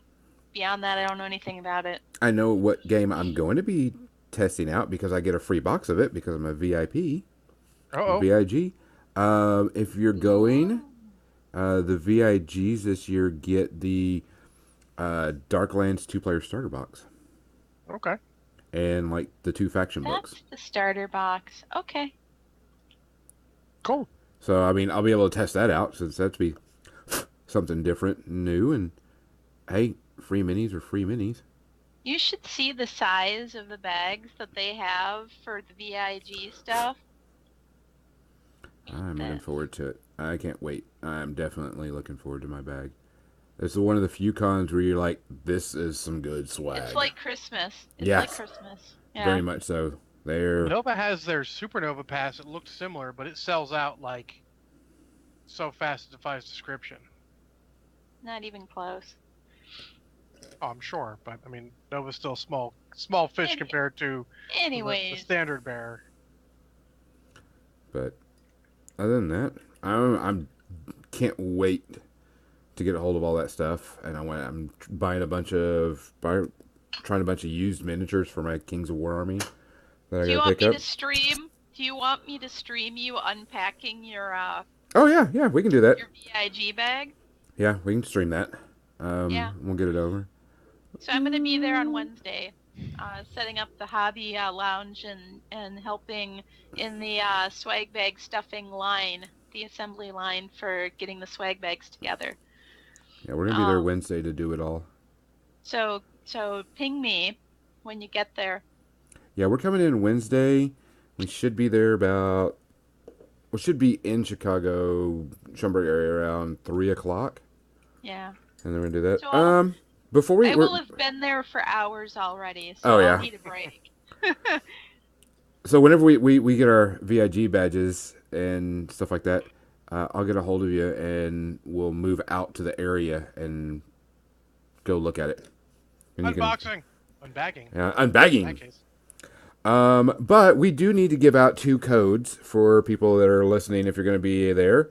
Beyond that, I don't know anything about it. I know what game I'm going to be testing out because I get a free box of it because I'm a VIP, Uh-oh. VIG. If you're going, the VIGs this year get the Darklands 2-player starter box Okay. and like the 2 faction books. That's the starter box. Okay. Cool. So I mean, I'll be able to test that out since that's be something different, new, and hey, free minis are free minis. You should see the size of the bags that they have for the VIG stuff. I'm looking forward to it. I can't wait. I'm definitely looking forward to my bag. This is one of the few cons where you're like, this is some good swag. It's like Christmas. It's Yes. like Christmas. Yeah. Very much so. They're Nova has their Supernova pass. It looked similar, but it sells out like so fast it defies description. Not even close. Oh, I'm sure, but I mean, Nova's still small fish compared to the Anyways, standard bearer. But other than that, I'm can't wait to get a hold of all that stuff. And I'm buying trying a bunch of used miniatures for my Kings of War army that I do you gotta want pick me up. to stream? Do you want me to stream you unpacking your Oh yeah, we can do that. your VIG bag? Yeah, we can stream that. Yeah. We'll get it over. So I'm going to be there on Wednesday, setting up the hobby lounge and helping in the swag bag stuffing line, the assembly line for getting the swag bags together. Yeah, we're gonna be there Wednesday to do it all. So ping me when you get there. Yeah, we're coming in Wednesday. We should be there we should be in Chicago, Schaumburg area around 3:00. Yeah. And then we're gonna do that. So Before I will have been there for hours already, so Oh, yeah. I'll need a break. So whenever we get our VIG badges and stuff like that, I'll get a hold of you and we'll move out to the area and go look at it. And Unboxing. Unbagging. Yeah, In unbagging. that case. But we do need to give out 2 codes for people that are listening if you're going to be there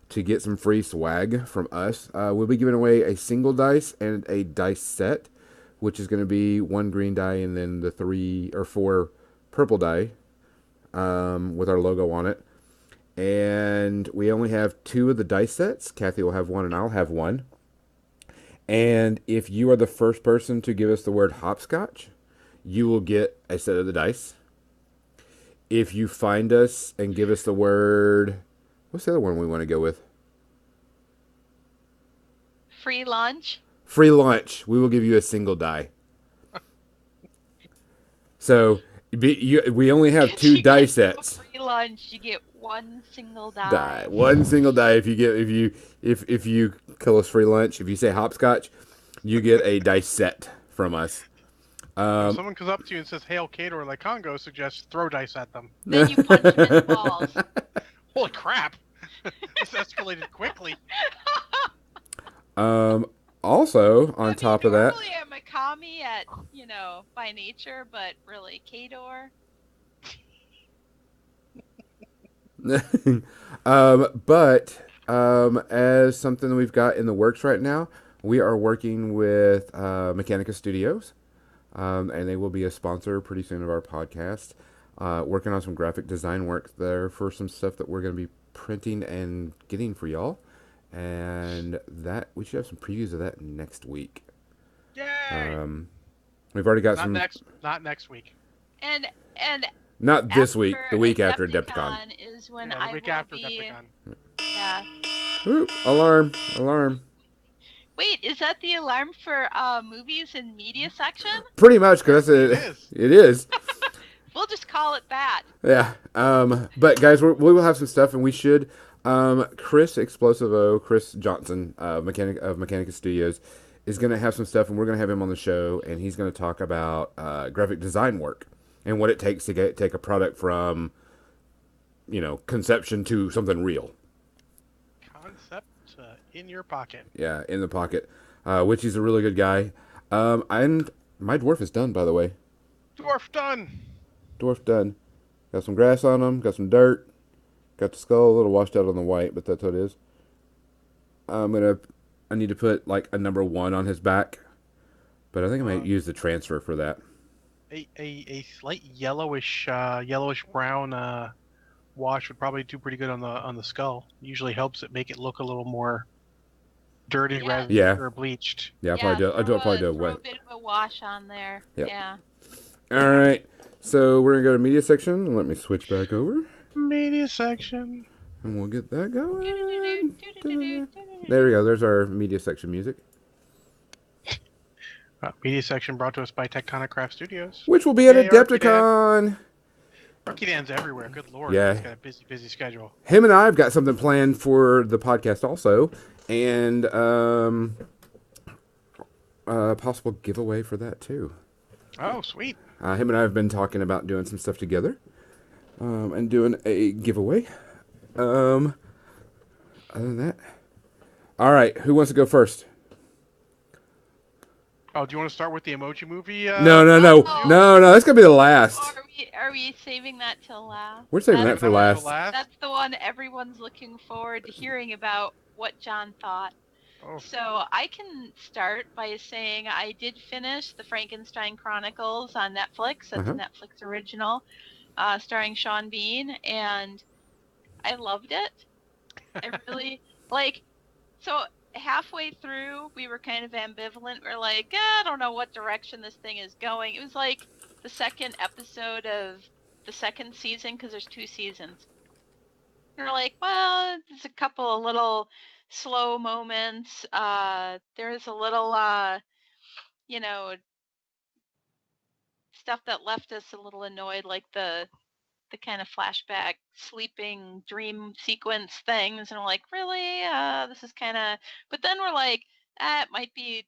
to get some free swag from us. We'll be giving away a single dice and a dice set, which is going to be 1 green die and then the 3 or 4 purple die with our logo on it. And we only have 2 of the dice sets. Cathy will have 1 and I'll have 1. And if you are the first person to give us the word hopscotch, you will get a set of the dice. If you find us and give us the word... What's the other one we want to go with? Free lunch. Free lunch. We will give you a single die. So we only have 2 die sets. Free lunch. You get 1 single die. 1 single die. If you kill us free lunch, if you say hopscotch, you get a dice set from us. If someone comes up to you and says "Hail Cator," like Congo suggests, throw dice at them. Then you punch them in the balls. Holy crap! This escalated quickly. Also, on top of that, normally I'm a commie at, by nature, but really, Kador. But as something that we've got in the works right now, we are working with Mechanica Studios, and they will be a sponsor pretty soon of our podcast. Working on some graphic design work there for some stuff that we're going to be printing and getting for y'all. And that we should have some previews of that next week. Yay! We've already got Not some. next week. And and Not this week. The week after Adepticon. Adepticon is when Yeah, I the week will after be. Adepticon. Yeah. Ooh, alarm! Alarm! Wait, is that the alarm for movies and media section? Pretty much, because It is. It is. We'll just call it that. Yeah. But guys, we will have some stuff, and we should. Chris Explosivo, Chris Johnson, Mechanica Studios, is going to have some stuff, and we're going to have him on the show, and he's going to talk about graphic design work and what it takes to take a product from, conception to something real. Concept in your pocket. Yeah, in the pocket. Which he's a really good guy. And my dwarf is done, by the way. Dwarf done. Dwarf done. Got some grass on him. Got some dirt. Got the skull a little washed out on the white, but that's what it is. I need to put like a number 1 on his back, but I think I might use the transfer for that. A slight yellowish brown wash would probably do pretty good on the skull. Usually helps it make it look a little more dirty rather than or bleached. Yeah, I'll probably do a wet. A bit of a wash on there. Yep. Yeah. All right. So we're gonna go to media section. Let me switch back over. Media section. And we'll get that going. There we go. There's our media section music. Media section brought to us by Tectonic Craft Studios. Which will be at Adepticon. Rookie Dan's everywhere. Good lord. Yeah. He's got a busy schedule. Him and I have got something planned for the podcast also. And a possible giveaway for that too. Oh, sweet. Him and I have been talking about doing some stuff together. And doing a giveaway. Other than that. All right. Who wants to go first? Oh, do you want to start with the Emoji movie? No. That's gonna be the last. Are we saving that till last? We're saving that for last. That's the one everyone's looking forward to hearing about what John thought. Oh. So I can start by saying I did finish the Frankenstein Chronicles on Netflix. That's a Netflix original, starring Sean Bean, and I loved it. I really So halfway through, we were kind of ambivalent. We're like, I don't know what direction this thing is going. It was like the second episode of the second season, because there's 2 seasons. And we're like, well, there's a couple of little slow moments. There's a little, stuff that left us a little annoyed, like the kind of flashback sleeping dream sequence things, and we're like, really, this is kind of, but then we're like, it might be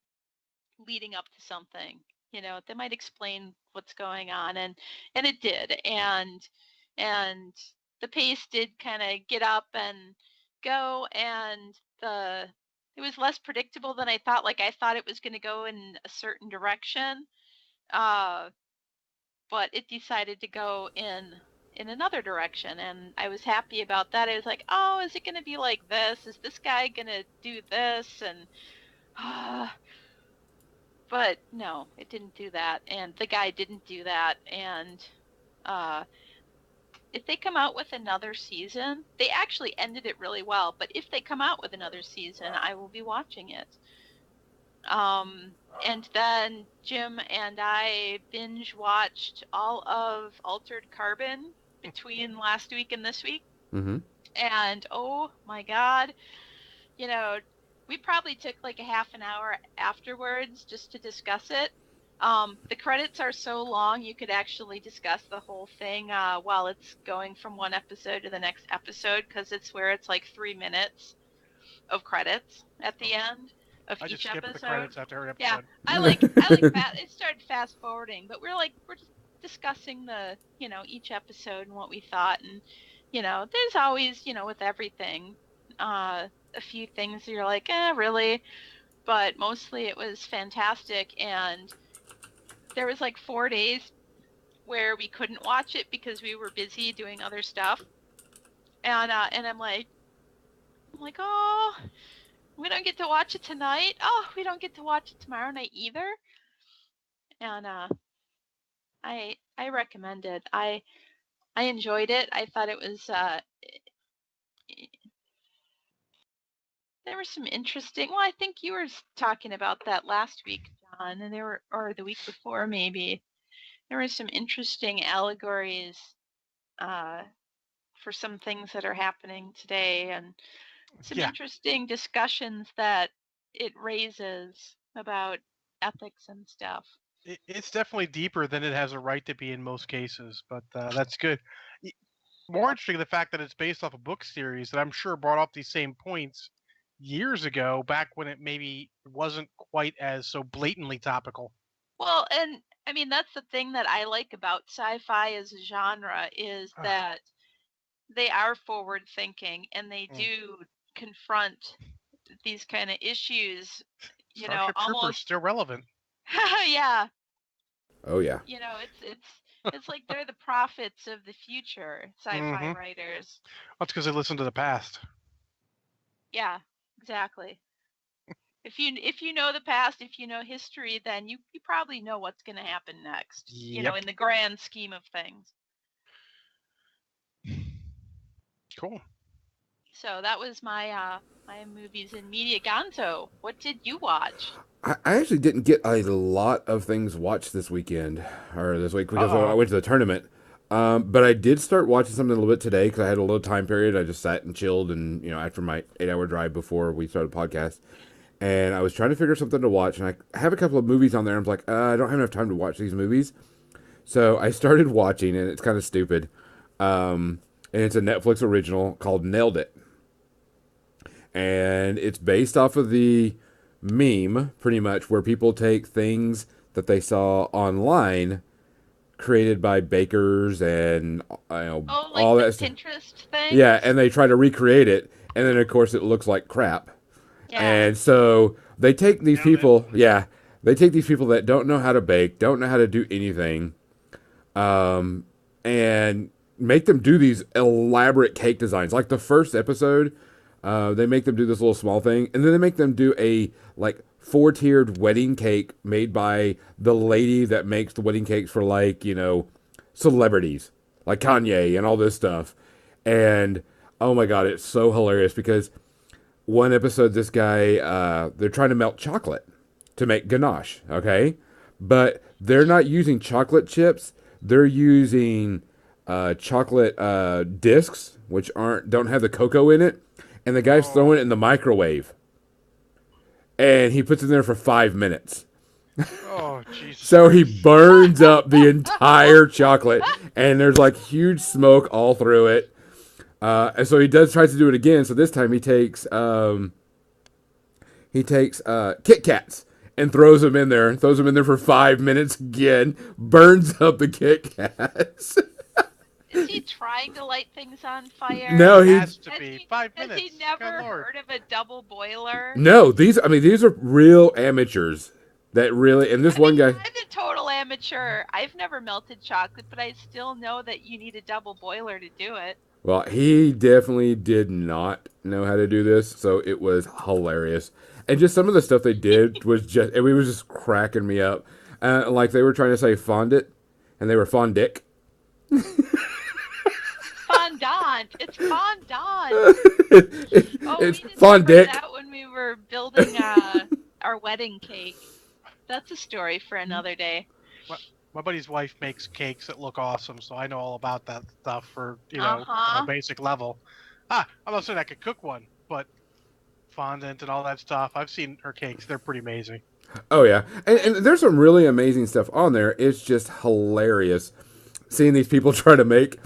leading up to something, they might explain what's going on, and it did, and the pace did kind of get up and go, and it was less predictable than I thought. Like, I thought it was going to go in a certain direction, but it decided to go in another direction, and I was happy about that. I was like, oh, is it going to be like this? Is this guy going to do this? And but no, it didn't do that, and the guy didn't do that. And if they come out with another season, they actually ended it really well, but if they come out with another season, I will be watching it. And then Jim and I binge watched all of Altered Carbon between last week and this week. Mm-hmm. And oh my God, we probably took like a half an hour afterwards just to discuss it. The credits are so long, you could actually discuss the whole thing while it's going from one episode to the next episode, because it's where it's like 3 minutes of credits at the end of each episode. The credits after every episode. Yeah, I like that. It started fast forwarding, but we're just discussing the each episode and what we thought, and there's always with everything a few things that you're like, really, but mostly it was fantastic. And there was like 4 days where we couldn't watch it because we were busy doing other stuff. And I'm like, oh, we don't get to watch it tonight. Oh, we don't get to watch it tomorrow night either. And I recommend it. I enjoyed it. I thought it was there were some interesting. Well, I think you were talking about that last week, John, and or the week before maybe. There were some interesting allegories for some things that are happening today, and some interesting discussions that it raises about ethics and stuff. It's definitely deeper than it has a right to be in most cases, but that's good. More interesting, the fact that it's based off a book series that I'm sure brought up these same points years ago, back when it maybe wasn't quite as so blatantly topical. Well, and I mean, that's the thing that I like about sci-fi as a genre is that they are forward thinking and they do confront these kind of issues, Starship Troopers still relevant. Yeah. Oh yeah. It's like they're the prophets of the future, sci-fi writers. That's because they listen to the past. Yeah, exactly. If you know the past, if you know history, then you probably know what's going to happen next. Yep. In the grand scheme of things. Cool. So that was my my movies and media. Gonzo, what did you watch? I actually didn't get a lot of things watched this weekend or this week because I went to the tournament. But I did start watching something a little bit today because I had a little time period. I just sat and chilled, and after my 8-hour drive before we started the podcast, and I was trying to figure something to watch. And I have a couple of movies on there. I'm like, I don't have enough time to watch these movies, so I started watching, and it's kind of stupid. And it's a Netflix original called Nailed It, and it's based off of the meme, pretty much, where people take things that they saw online created by bakers and all that Pinterest thing. Yeah, and they try to recreate it, and then of course it looks like crap. Yeah. And so they take these people, they take these people that don't know how to bake, don't know how to do anything, and make them do these elaborate cake designs. Like the first episode, they make them do this little small thing, and then they make them do a 4-tiered wedding cake made by the lady that makes the wedding cakes for celebrities like Kanye and all this stuff. And oh my god, it's so hilarious because one episode, this guy, they're trying to melt chocolate to make ganache, okay? But they're not using chocolate chips. They're using chocolate discs, which don't have the cocoa in it. And the guy's throwing it in the microwave. And he puts it in there for 5 minutes. Oh, Jesus. So he burns up the entire chocolate. And there's huge smoke all through it. And so he tries to do it again. So this time he takes Kit Kats and throws them in there. Throws them in there for 5 minutes again. Burns up the Kit Kats. Is he trying to light things on fire? No, he has to be 5 minutes. Has he never heard of a double boiler? No, these are real amateurs that really. And this one guy, I'm a total amateur. I've never melted chocolate, but I still know that you need a double boiler to do it. Well, he definitely did not know how to do this, so it was hilarious. And just some of the stuff they did was it was just cracking me up. Like they were trying to say fondant, and they were fondick. Fondant. It's fondant. It's fondick. That when we were building our wedding cake. That's a story for another day. My buddy's wife makes cakes that look awesome, so I know all about that stuff for a basic level. I'm not saying I could cook one, but fondant and all that stuff, I've seen her cakes. They're pretty amazing. Oh yeah, and there's some really amazing stuff on there. It's just hilarious seeing these people try to make.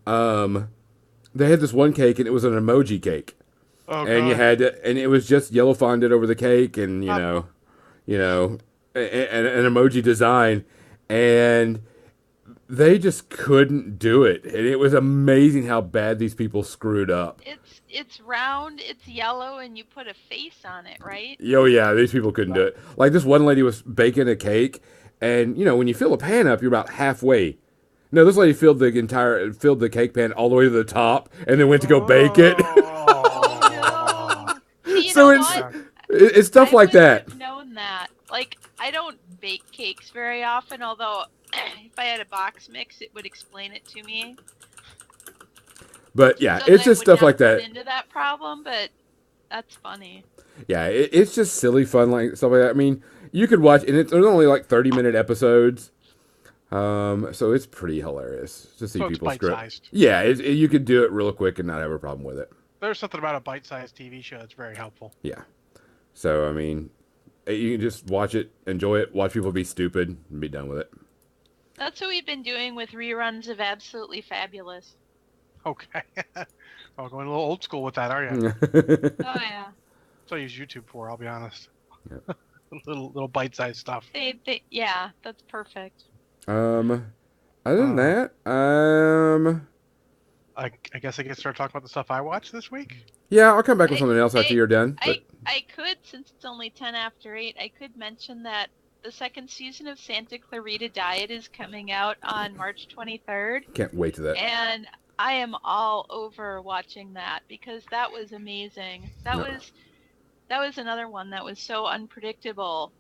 They had this one cake, and it was an emoji cake, and you had and it was just yellow fondant over the cake, and an emoji design, and they just couldn't do it, and it was amazing how bad these people screwed up. It's round, it's yellow, and you put a face on it, right? Oh yeah, these people couldn't do it. Like this one lady was baking a cake, and when you fill a pan up, you're about halfway. No, this lady filled the cake pan all the way to the top, and then went to go bake it. Oh no! See, you So know it's what? it's stuff I like wouldn't that. have known that. Like, I don't bake cakes very often, although if I had a box mix, it would explain it to me. But yeah, So that it's I just would stuff not like run that. into that problem, but that's funny. Yeah, it's just silly fun like stuff like that. I mean, you could watch, and it's only like 30-minute episodes. So it's pretty hilarious to see So it's people script. bite-sized. Yeah, you could do it real quick and not have a problem with it. There's something about a bite-sized TV show that's very helpful. Yeah. So I mean, you can just watch it, enjoy it, watch people be stupid, and be done with it. That's what we've been doing with reruns of Absolutely Fabulous. Okay. Oh, going a little old school with that, are you? Oh yeah. That's what I use YouTube for, I'll be honest. Yep. little bite-sized stuff. Yeah, that's perfect. Other than that, I guess I can start talking about the stuff I watched this week. yeah, I'll come back with something else after you're done. But I could, since it's only 10 after 8, I could mention that the second season of Santa Clarita Diet is coming out on March 23rd. can't wait to that. And I am all over watching that because that was amazing. That was another one that was so unpredictable.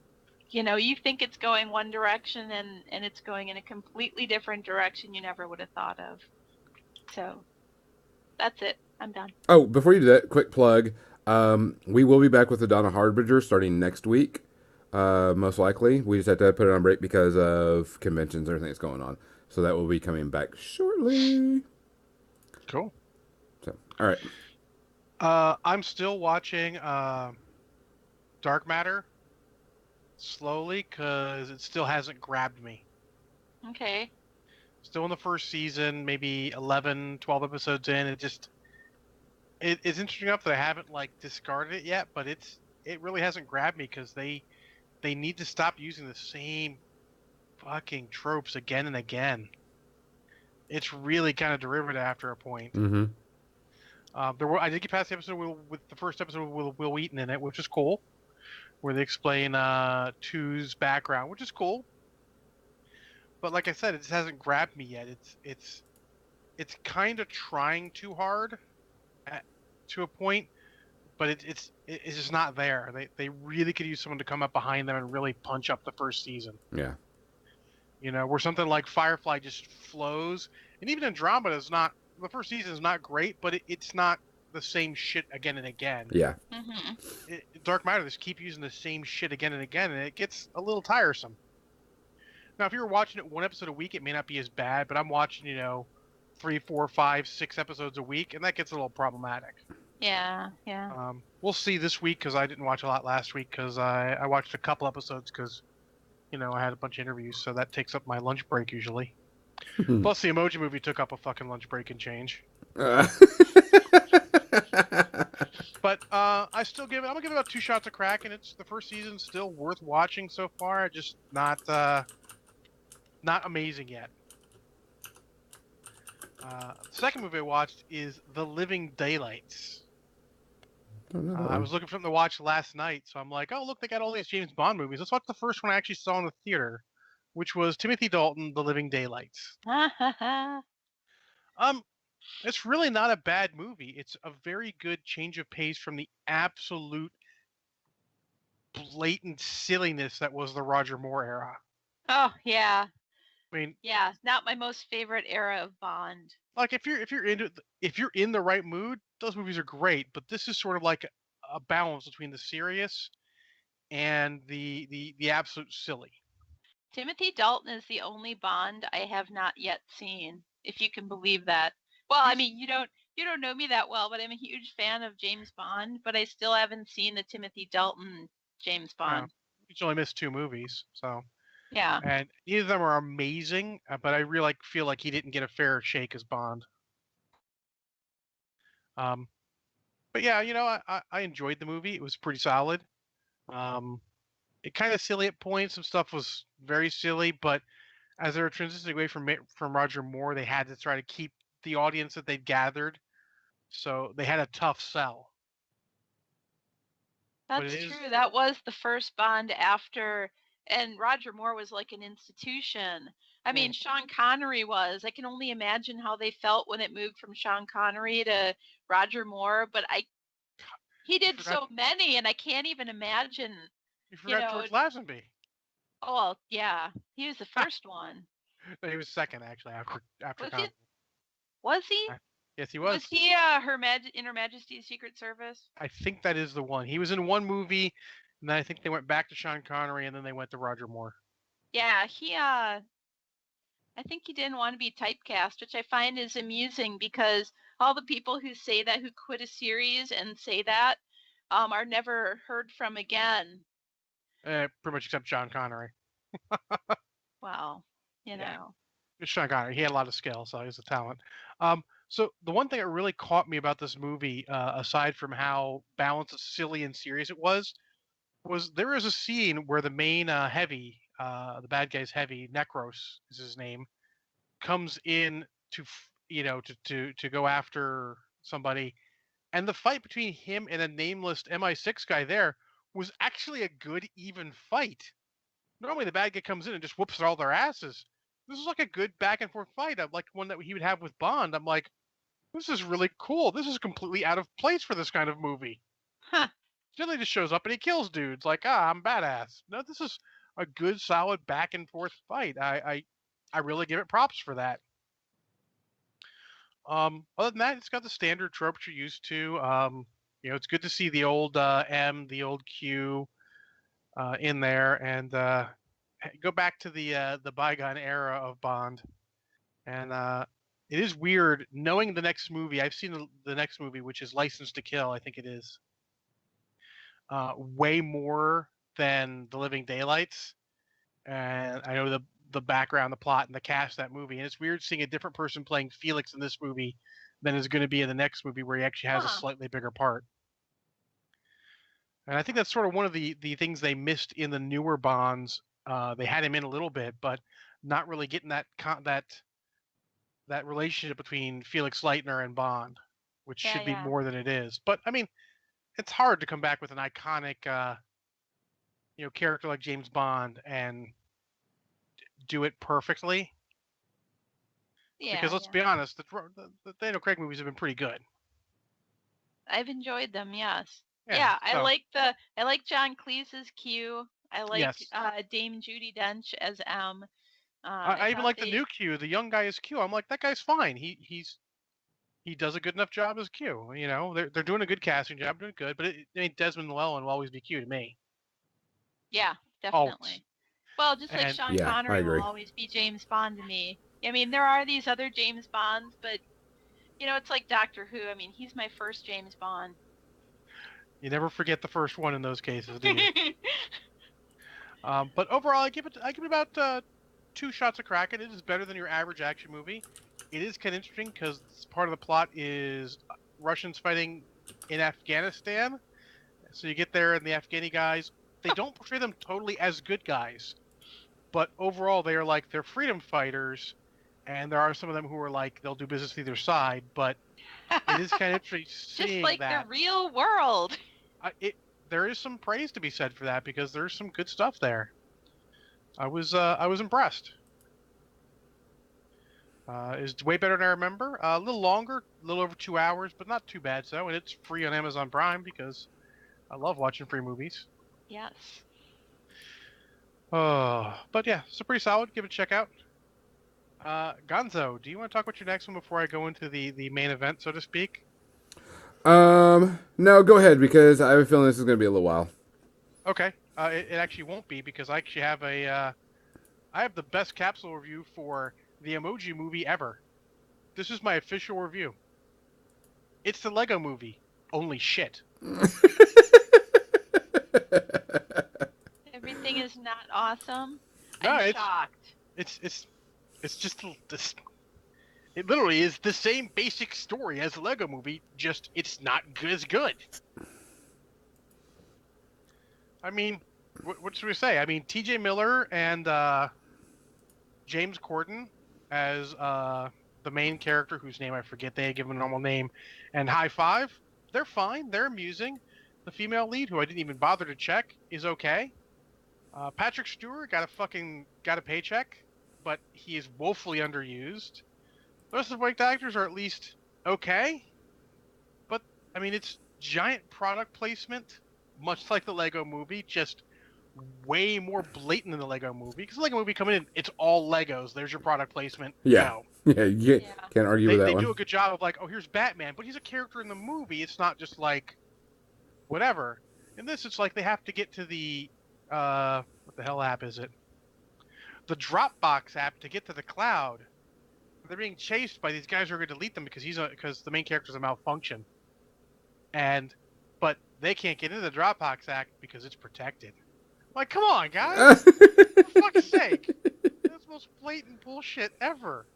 You know, you think it's going one direction and it's going in a completely different direction you never would have thought of. So, that's it. I'm done. Oh, before you do that, quick plug. We will be back with the Donna Harbinger starting next week. Most likely. We just have to put it on break because of conventions and everything that's going on. So that will be coming back shortly. Cool. So, all right. I'm still watching Dark Matter slowly because it still hasn't grabbed me. Okay. Still in the first season, maybe 11, 12 episodes in. It's interesting enough that I haven't like discarded it yet, but it really hasn't grabbed me because they need to stop using the same fucking tropes again and again. It's really kind of derivative after a point. Mm-hmm. I did get past the episode with the first episode with Will Wheaton in it, which is cool, where they explain Two's background, which is cool. But like I said, it just hasn't grabbed me yet. It's kind of trying too hard to a point, but it's just not there. They really could use someone to come up behind them and really punch up the first season. Yeah. You know, where something like Firefly just flows, and even Andromeda is not. The first season is not great, but it's not the same shit again and again. Yeah. Mm-hmm. Dark Matter, just keep using the same shit again and again, and it gets a little tiresome. Now, if you were watching it one episode a week, it may not be as bad, but I'm watching, 3, 4, 5, 6 episodes a week, and that gets a little problematic. Yeah. We'll see this week because I didn't watch a lot last week because I watched a couple episodes because, I had a bunch of interviews, so that takes up my lunch break usually. Plus, the Emoji movie took up a fucking lunch break and change. But I'm gonna give it about 2 shots of crack, and the first season's still worth watching so far. Just not amazing yet. The second movie I watched is The Living Daylights. I was looking for something to watch last night, so I'm like, oh look, they got all these James Bond movies. Let's watch the first one I actually saw in the theater, which was Timothy Dalton, The Living Daylights. It's really not a bad movie. It's a very good change of pace from the absolute blatant silliness that was the Roger Moore era. Oh yeah. I mean, yeah, not my most favorite era of Bond. Like if you're in the right mood, those movies are great. But this is sort of like a balance between the serious and the absolute silly. Timothy Dalton is the only Bond I have not yet seen, if you can believe that. Well, I mean, you don't know me that well, but I'm a huge fan of James Bond, but I still haven't seen the Timothy Dalton James Bond. You only missed 2 movies, so. Yeah. And neither of them are amazing, but I really feel like he didn't get a fair shake as Bond. But yeah, I enjoyed the movie. It was pretty solid. It kind of silly at points. Some stuff was very silly, but as they were transitioning away from Roger Moore, they had to try to keep the audience that they'd gathered. So they had a tough sell. That's true. That was the first Bond after, and Roger Moore was like an institution. I mean, Sean Connery was. I can only imagine how they felt when it moved from Sean Connery to Roger Moore, but he did so many, and I can't even imagine. You forgot George Lazenby. Oh, well, yeah. He was the first one. No, he was second, actually, after Connery. Was he? Yes, he was. Was he in Her Majesty's Secret Service? I think that is the one. He was in one movie, and then I think they went back to Sean Connery, and then they went to Roger Moore. Yeah, I think he didn't want to be typecast, which I find is amusing because all the people who say that, who quit a series and say that, are never heard from again. Pretty much except Sean Connery. Well, you know. It's Sean Connery. He had a lot of skill, so he's a talent. So the one thing that really caught me about this movie, aside from how balanced, silly, and serious it was there is a scene where the main heavy, the bad guy's heavy, Necros is his name, comes in to go after somebody, and the fight between him and a nameless MI6 guy there was actually a good, even fight. Normally the bad guy comes in and just whoops all their asses. This is like a good back and forth fight. I'm like one that he would have with Bond. I'm like, this is really cool. This is completely out of place for this kind of movie. Huh. Generally just shows up and he kills dudes. Like, I'm badass. No, this is a good, solid back and forth fight. I really give it props for that. Other than that, it's got the standard tropes you're used to. It's good to see the old M, the old Q in there, and go back to the bygone era of Bond. And it is weird knowing the next movie. I've seen the next movie, which is License to Kill, I think it is. Way more than The Living Daylights. And I know the background, the plot, and the cast of that movie. And it's weird seeing a different person playing Felix in this movie than is going to be in the next movie where he actually has a slightly bigger part. And I think that's sort of one of the things they missed in the newer Bonds. They had him in a little bit, but not really getting that relationship between Felix Leitner and Bond, which should be more than it is. But I mean, it's hard to come back with an iconic, character like James Bond and do it perfectly. Yeah. Because let's be honest, the Daniel Craig movies have been pretty good. I've enjoyed them. Yes. Yeah, I like John Cleese's Q. I like Dame Judi Dench as M. I even like the new Q. The young guy is Q. I'm like, that guy's fine. He does a good enough job as Q. They're doing a good casting job, doing good. But Desmond Llewellyn will always be Q to me. Yeah, definitely. Always. Well, just like Sean Connery will always be James Bond to me. I mean, there are these other James Bonds, but it's like Doctor Who. I mean, he's my first James Bond. You never forget the first one in those cases, do you? But overall, I give it about 2 shots of crack. It is better than your average action movie. It is kind of interesting because part of the plot is Russians fighting in Afghanistan. So you get there and the Afghani guys, they don't portray them totally as good guys. But overall, they're freedom fighters. And there are some of them who are like, they'll do business with either side. But it is kind of interesting seeing that. Just like the real world. There is some praise to be said for that because there's some good stuff there. I was impressed. It's way better than I remember. A little longer, a little over 2 hours, but not too bad so. And it's free on Amazon Prime because I love watching free movies. Yes. But yeah, so pretty solid. Give it a check out. Gonzo, do you want to talk about your next one before I go into the main event, so to speak? No, go ahead because I have a feeling this is going to be a little while. Okay. It actually won't be because I actually have I have the best capsule review for the Emoji movie ever. This is my official review. It's the Lego movie, only shit. Everything is not awesome. No, I'm shocked. It's just this. It literally is the same basic story as the Lego movie, just it's not as good. I mean, what should we say? I mean, T.J. Miller and James Corden as the main character, whose name I forget, they give him a normal name, and High Five, they're fine, they're amusing. The female lead, who I didn't even bother to check, is okay. Patrick Stewart got a paycheck. but he is woefully underused. The rest of the voice actors are at least okay, but I mean, it's giant product placement, much like the Lego Movie, just way more blatant than the Lego Movie. Because the Lego Movie coming in, it's all Legos. There's your product placement. Yeah. Go. Yeah, you Yeah. can't argue with that They one. do a good job of like, oh, here's Batman, but he's a character in the movie. It's not just like whatever. In this, it's like they have to get to the what the hell app is it? The Dropbox app to get to the cloud. They're being chased by these guys who are going to delete them because the main character's a malfunction, but they can't get into the Dropbox app because it's protected. Like, come on, guys! For fuck's sake! That's the most blatant bullshit ever.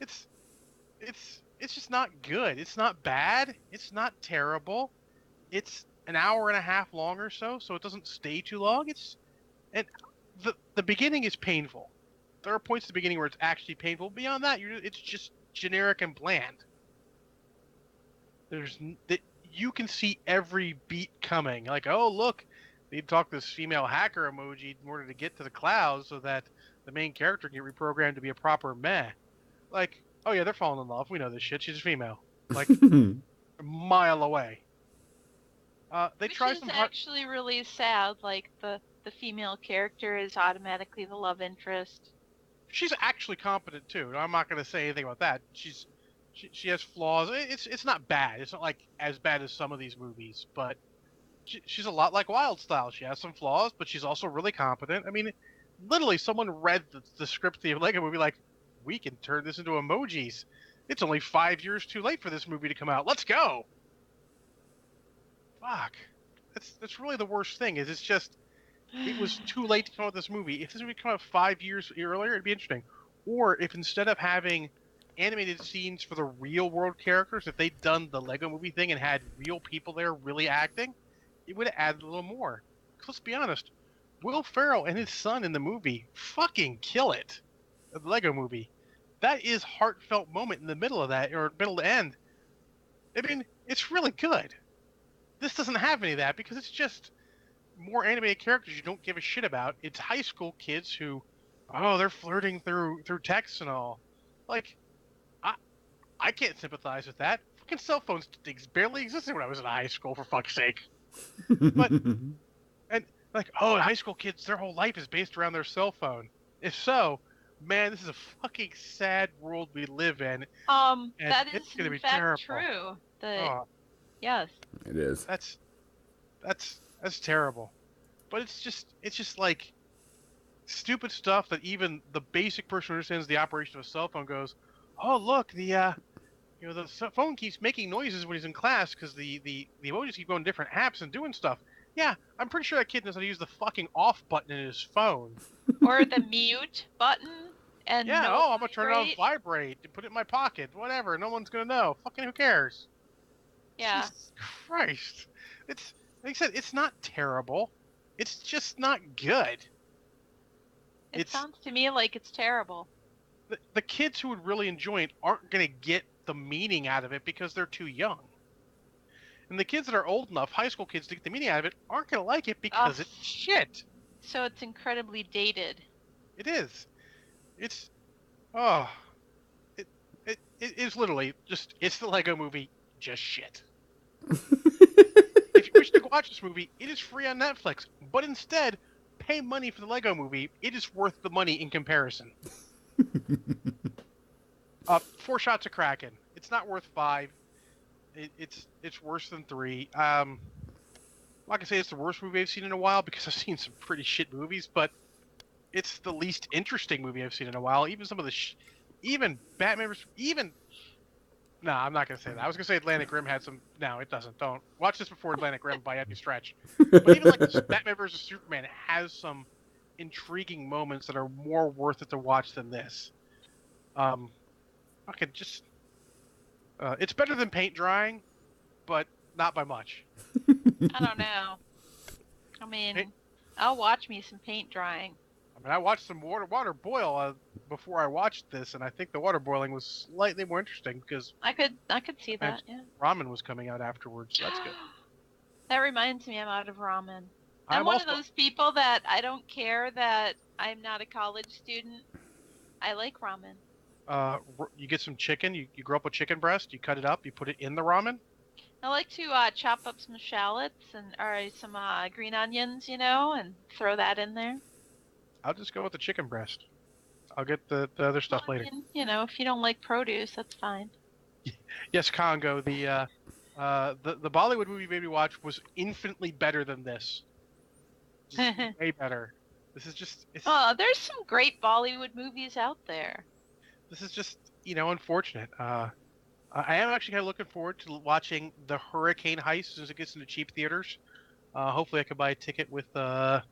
It's just not good. It's not bad. It's not terrible. It's an hour and a half long or so it doesn't stay too long. And the beginning is painful. There are points at the beginning where it's actually painful. Beyond that, it's just generic and bland. You can see every beat coming. Like, oh look, they talk this female hacker emoji in order to get to the clouds so that the main character can get reprogrammed to be a proper meh. Like, oh yeah, they're falling in love. We know this shit. She's a female. Like, a mile away. They Which try is some hard. actually really sad. Like the female character is automatically the love interest. She's actually competent too. I'm not going to say anything about that. She has flaws. It's not bad. It's not like as bad as some of these movies, but she's a lot like Wild Style. She has some flaws, but she's also really competent. I mean, literally, someone read the script of the Lego Movie like, we can turn this into emojis. It's only 5 years too late for this movie to come out. Let's go. Fuck. That's really the worst thing. Is it was too late to come out with this movie. If this movie came out 5 years earlier, it'd be interesting. Or if instead of having animated scenes for the real world characters, if they'd done the Lego Movie thing and had real people there really acting, it would have added a little more. 'Cause let's be honest, Will Ferrell and his son in the movie fucking kill it. The Lego Movie. That is heartfelt moment in the middle of that, or middle to end. I mean, it's really good. This doesn't have any of that because it's just more animated characters you don't give a shit about. It's high school kids who, oh, they're flirting through text and all. Like, I can't sympathize with that. Fucking cell phones barely existed when I was in high school, for fuck's sake. But and like, oh, high school kids, their whole life is based around their cell phone. If so, man, this is a fucking sad world we live in. That is it's gonna in be fact terrible. true. Oh, Yes. It is. That's terrible. But it's just like stupid stuff that even the basic person who understands the operation of a cell phone goes, oh look, the phone keeps making noises when he's in class because the emojis keep going to different apps and doing stuff. Yeah, I'm pretty sure that kid knows how to use the fucking off button in his phone. Or the mute button. And yeah, no I'm gonna turn it on vibrate and put it in my pocket. Whatever, no one's gonna know. Fucking who cares? Yeah. Jesus Christ. It's like I said, it's not terrible. It's just not good. It sounds to me like it's terrible. The kids who would really enjoy it aren't going to get the meaning out of it because they're too young. And the kids that are old enough, high school kids, to get the meaning out of it, aren't going to like it because it's shit. So it's incredibly dated. It is. It's... Oh. It is literally just... It's the Lego Movie, just shit. If you wish to watch this movie, it is free on Netflix. But instead, pay money for the Lego Movie. It is worth the money in comparison. 4 shots of Kraken. It's not worth 5. It's worse than 3. I'm not gonna say it's the worst movie I've seen in a while because I've seen some pretty shit movies, but it's the least interesting movie I've seen in a while. Even some of the even Batman No, I'm not gonna say that. I was gonna say Atlantic Rim had some. No, it doesn't. Don't watch this before Atlantic Rim by any stretch. But even like this Batman vs Superman has some intriguing moments that are more worth it to watch than this. Okay, just it's better than paint drying, but not by much. I don't know. I mean, I'll watch me some paint drying. I mean, I watched some water boil before I watched this, and I think the water boiling was slightly more interesting because I could see that. Yeah. ramen was coming out afterwards. So that's good. That reminds me, I'm out of ramen. I'm one also of those people that I don't care that I'm not a college student. I like ramen. you get some chicken. You grow up a chicken breast. You cut it up. You put it in the ramen. I like to chop up some shallots and or some green onions, and throw that in there. I'll just go with the chicken breast. I'll get the other Well, stuff later. if you don't like produce, that's fine. Yes, Congo. The Bollywood movie Baby Watch was infinitely better than this. Just way better. This is just. Oh, there's some great Bollywood movies out there. This is just unfortunate. I am actually kind of looking forward to watching the Hurricane Heist as soon as it gets into cheap theaters. Hopefully, I can buy a ticket with. I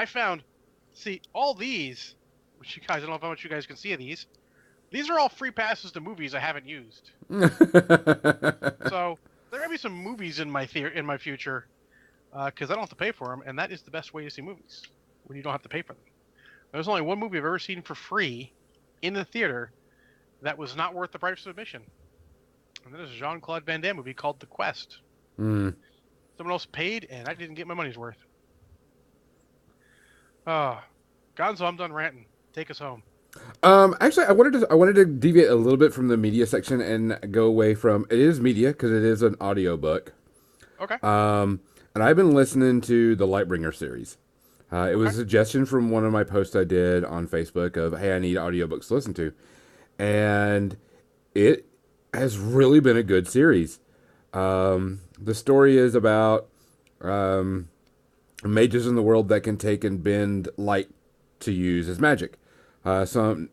found, see, all these, which you guys, I don't know how much you guys can see of these. These are all free passes to movies I haven't used. So there may be some movies in my future, because I don't have to pay for them, and that is the best way to see movies when you don't have to pay for them. There's only one movie I've ever seen for free in the theater that was not worth the price of admission. And that is a Jean-Claude Van Damme movie called The Quest. Mm. Someone else paid, and I didn't get my money's worth. Gonzo, I'm done ranting. Take us home. Actually, I wanted to deviate a little bit from the media section and go away from it is media because it is an audiobook. Okay. And I've been listening to the Lightbringer series. It was a suggestion from one of my posts I did on Facebook of, hey, I need audiobooks to listen to. And it has really been a good series. The story is about mages in the world that can take and bend light to use as magic. Some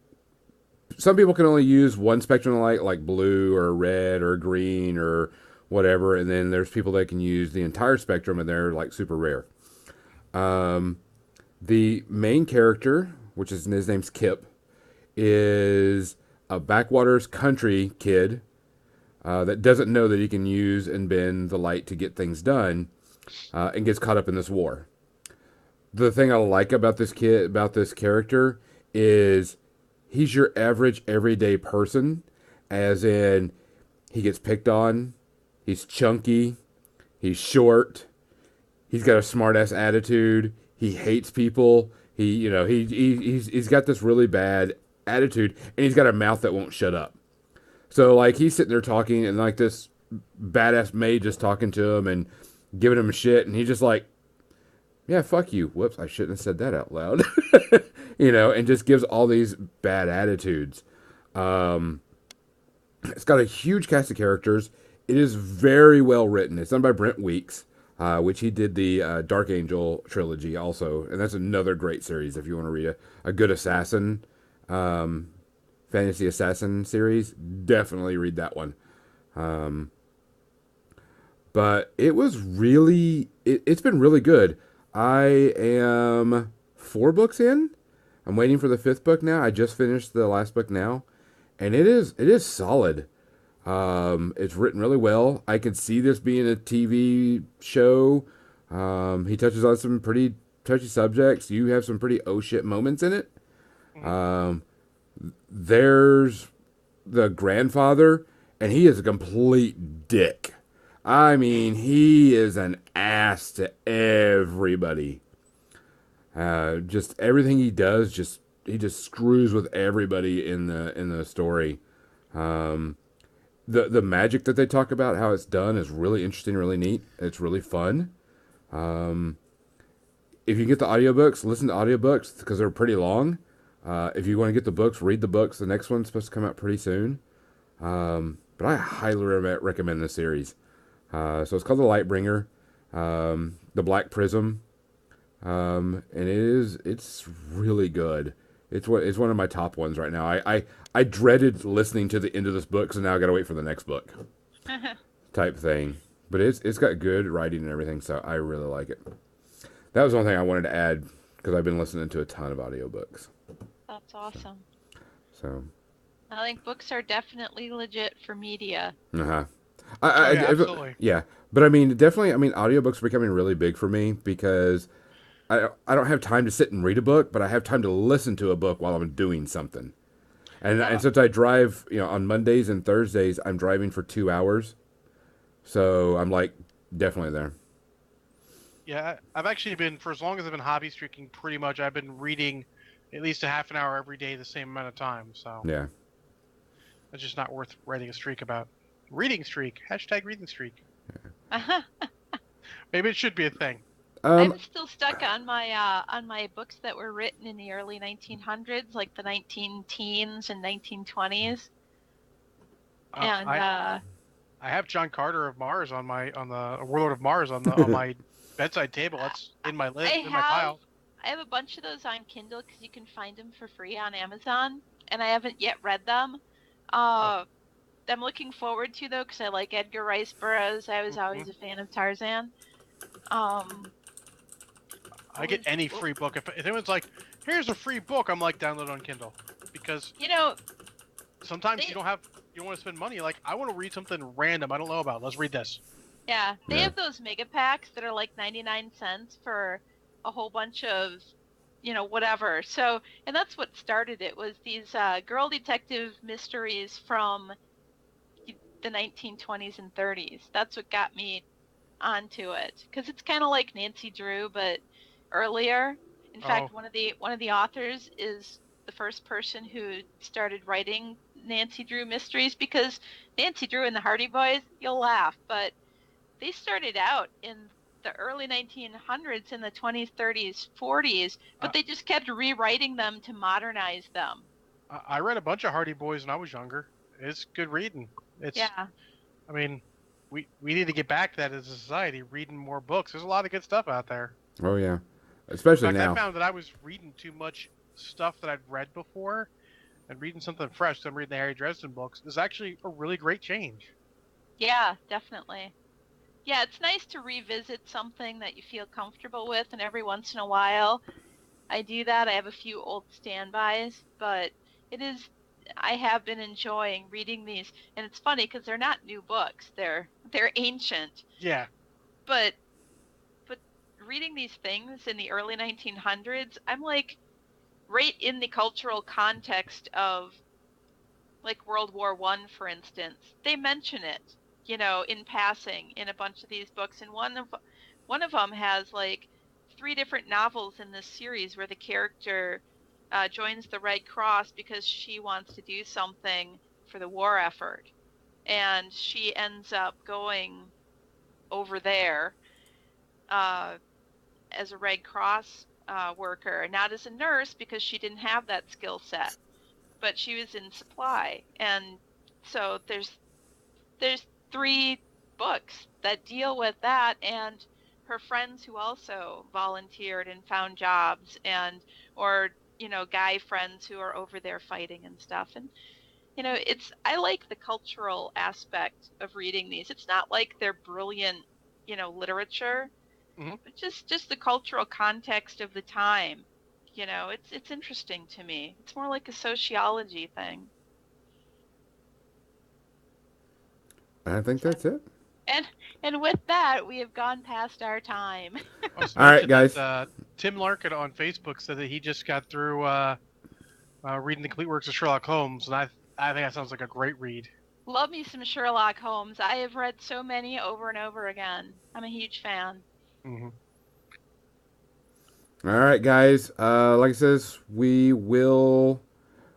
people can only use one spectrum of light, like blue or red or green or whatever, and then there's people that can use the entire spectrum, and they're like super rare. The main character, which is his name's Kip, is a backwaters country kid that doesn't know that he can use and bend the light to get things done, and gets caught up in this war. The thing I like about this character is he's your average everyday person, as in he gets picked on, he's chunky, he's short, he's got a smart-ass attitude, he hates people, he's got this really bad attitude, and he's got a mouth that won't shut up. So like he's sitting there talking, and like this badass maid just talking to him and giving him shit, and he's just like, yeah, fuck you. Whoops, I shouldn't have said that out loud. And just gives all these bad attitudes. It's got a huge cast of characters. It is very well written. It's done by Brent Weeks, which he did the Dark Angel trilogy also. And that's another great series if you want to read a good assassin, fantasy assassin series. Definitely read that one. But it was really, it's been really good. I am 4 books in. I'm waiting for the 5th book now. I just finished the last book now, and it is solid. It's written really well. I could see this being a TV show. He touches on some pretty touchy subjects. You have some pretty oh shit moments in it. There's the grandfather, and he is a complete dick. I mean, he is an ass to everybody. Just everything he does, he just screws with everybody in the story. The magic that they talk about, how it's done, is really interesting, really neat. It's really fun. If you get the audiobooks, listen to audiobooks because they're pretty long. If you want to get the books, read the books. The next one's supposed to come out pretty soon. But I highly recommend this series. So it's called The Lightbringer, The Black Prism. And it's really good. It's one of my top ones right now. I dreaded listening to the end of this book, so now I gotta wait for the next book type thing. But it's got good writing and everything, so I really like it. That was one thing I wanted to add because I've been listening to a ton of audiobooks. That's awesome. So I think books are definitely legit for media. Absolutely. Yeah, but I mean, definitely. I mean, audiobooks are becoming really big for me because I don't have time to sit and read a book, but I have time to listen to a book while I'm doing something. And since I drive, on Mondays and Thursdays, I'm driving for 2 hours, so I'm like definitely there. Yeah, I've actually been, for as long as I've been hobby streaking, pretty much I've been reading at least a half an hour every day the same amount of time. So Yeah. it's just not worth writing a streak about. Reading streak. Hashtag reading streak. Maybe it should be a thing. Um, I'm still stuck on my books that were written in the early 1900s, like the 19 teens and 1920s. And I have John Carter of Mars on the Warlord of Mars on my bedside table. That's in my list, in my pile. I have a bunch of those on Kindle because you can find them for free on Amazon, and I haven't yet read them. I'm looking forward to, though, because I like Edgar Rice Burroughs. I was always a fan of Tarzan. I get any free book. If anyone's like, here's a free book, I'm like, download on Kindle. Because sometimes you don't want to spend money. Like, I want to read something random I don't know about. Let's read this. Yeah, they have those mega packs that are like 99 cents for a whole bunch of, whatever. So, and that's what started it, was these girl detective mysteries from the 1920s and 30s. That's what got me onto it, because it's kind of like Nancy Drew, but earlier. In fact, one of the authors is the first person who started writing Nancy Drew mysteries, because Nancy Drew and the Hardy Boys, you'll laugh, but they started out in the early 1900s, in the 20s, 30s, 40s, but they just kept rewriting them to modernize them. I read a bunch of Hardy Boys when I was younger. It's good reading. I mean, we need to get back to that as a society, reading more books. There's a lot of good stuff out there. Oh yeah, especially in fact, now. I found that I was reading too much stuff that I'd read before, and reading something fresh. So I'm reading the Harry Dresden books. Is actually a really great change. Yeah, definitely. Yeah, it's nice to revisit something that you feel comfortable with, and every once in a while I do that. I have a few old standbys, but I have been enjoying reading these, and it's funny because they're not new books. They're ancient. Yeah. But reading these things in the early 1900s, I'm like right in the cultural context of, like, World War I, for instance. They mention it, in passing in a bunch of these books, and one of them has like 3 different novels in this series where the character joins the Red Cross because she wants to do something for the war effort, and she ends up going over there as a Red Cross worker, not as a nurse because she didn't have that skill set, but she was in supply. And so there's 3 books that deal with that, and her friends who also volunteered and found jobs, or guy friends who are over there fighting and stuff. And I like the cultural aspect of reading these. It's not like they're brilliant literature, but just the cultural context of the time. It's interesting to me. It's more like a sociology thing. I think that's it. And with that, we have gone past our time. All right, guys. Tim Larkin on Facebook said that he just got through reading the complete works of Sherlock Holmes, and I think that sounds like a great read. Love me some Sherlock Holmes. I have read so many over and over again. I'm a huge fan. All right, guys. Like I says, we will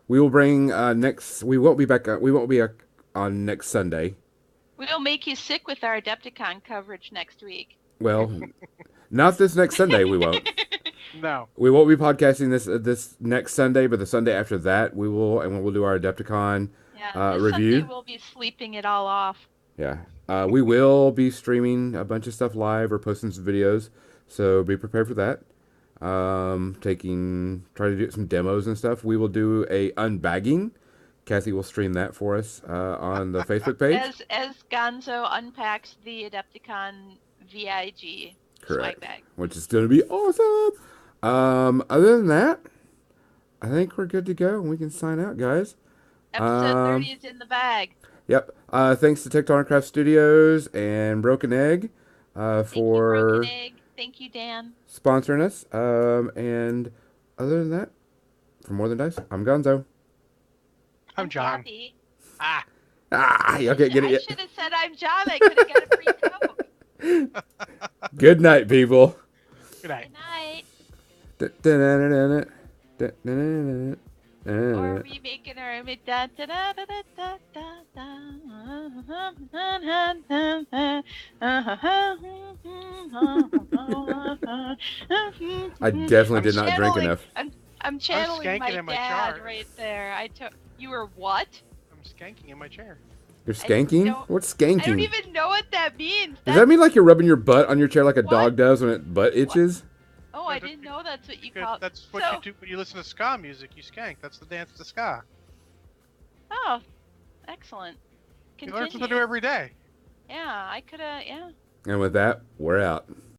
bring next. We won't be back. We won't be on next Sunday. We'll make you sick with our Adepticon coverage next week. Well, not this next Sunday. We won't. No. We won't be podcasting this next Sunday, but the Sunday after that we will, and we'll do our Adepticon review. Sunday we'll be sleeping it all off. Yeah. We will be streaming a bunch of stuff live or posting some videos, so be prepared for that. Try to do some demos and stuff. We will do a unbagging. Cathy will stream that for us on the Facebook page. As Gonzo unpacks the Adepticon VIG swag bag. Which is going to be awesome. Other than that, I think we're good to go and we can sign out, guys. Episode 30 is in the bag. Yep. Thanks to Tectonic Craft Studios and Broken Egg for Thank you, Broken Egg. Thank you, Dan. Sponsoring us. And other than that, for More Than Dice, I'm Gonzo. I'm John. Cathy. Okay, get it yet. I should have said I'm John. I could have got a free coat. Good night, people. Good night. Good night. Or Da-da-da-da-da. we making our da da da da da da. I definitely I'm did not drink channeling- enough. I'm channeling skanking my in my dad chart. right there. You were what? I'm skanking in my chair. You're skanking? don't- What's I don't skanking? even know what that means. Does that mean like you're rubbing your butt on your chair like a What? dog does when it butt itches? Oh, I didn't know that's what you call. That's what So- you do when you listen to ska music. You skank. That's the dance to ska. Oh, excellent. You learn something new Continue. every day. Yeah, I could have. Yeah. And with that, we're out.